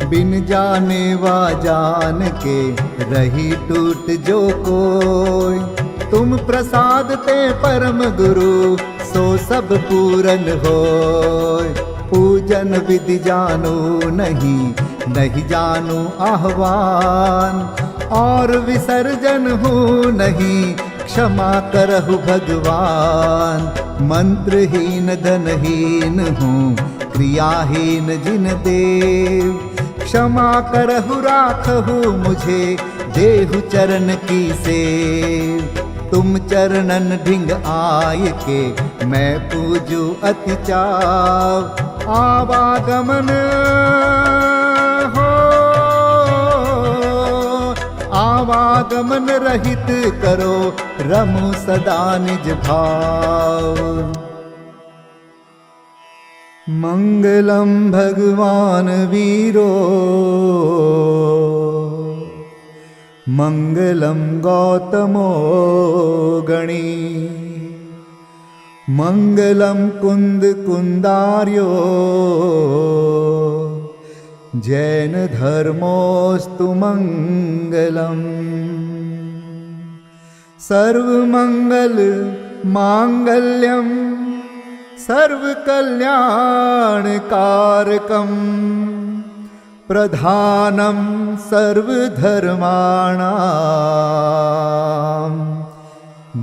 बिन जाने वा जान के रही टूट जो कोई। तुम प्रसाद ते परम गुरु, सो सब पूरन होय। पूजन विधि जानो नहीं, नहीं जानो आह्वान। और विसर्जन हूँ नहीं, क्षमा करहु भगवान। मंत्रहीन धनहीन हूँ, क्रियाहीन जिन देव। क्षमा करहु राखहु मुझे, देहु चरण की सेव। तुम चरणन ढिंग आय के, मैं पूजू अति चाव। आवागमन हो, आवागमन रहित करो, रमु सदा निज भाव। मंगलम भगवान वीरो, मंगलम गौतमो गणी। मंगलम कुंद कुंदार्यो, जैन धर्मोस्तु मंगलम। सर्वमंगल मांगल्यम सर्वकल्याणकारकम प्रधानम सर्वधर्माणां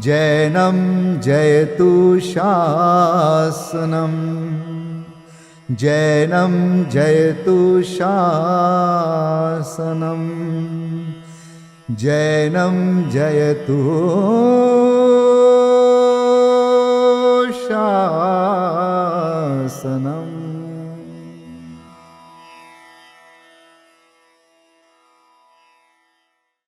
जैनं जयतु शासनम् जैनं जयतु शासनम् जैनं जयतु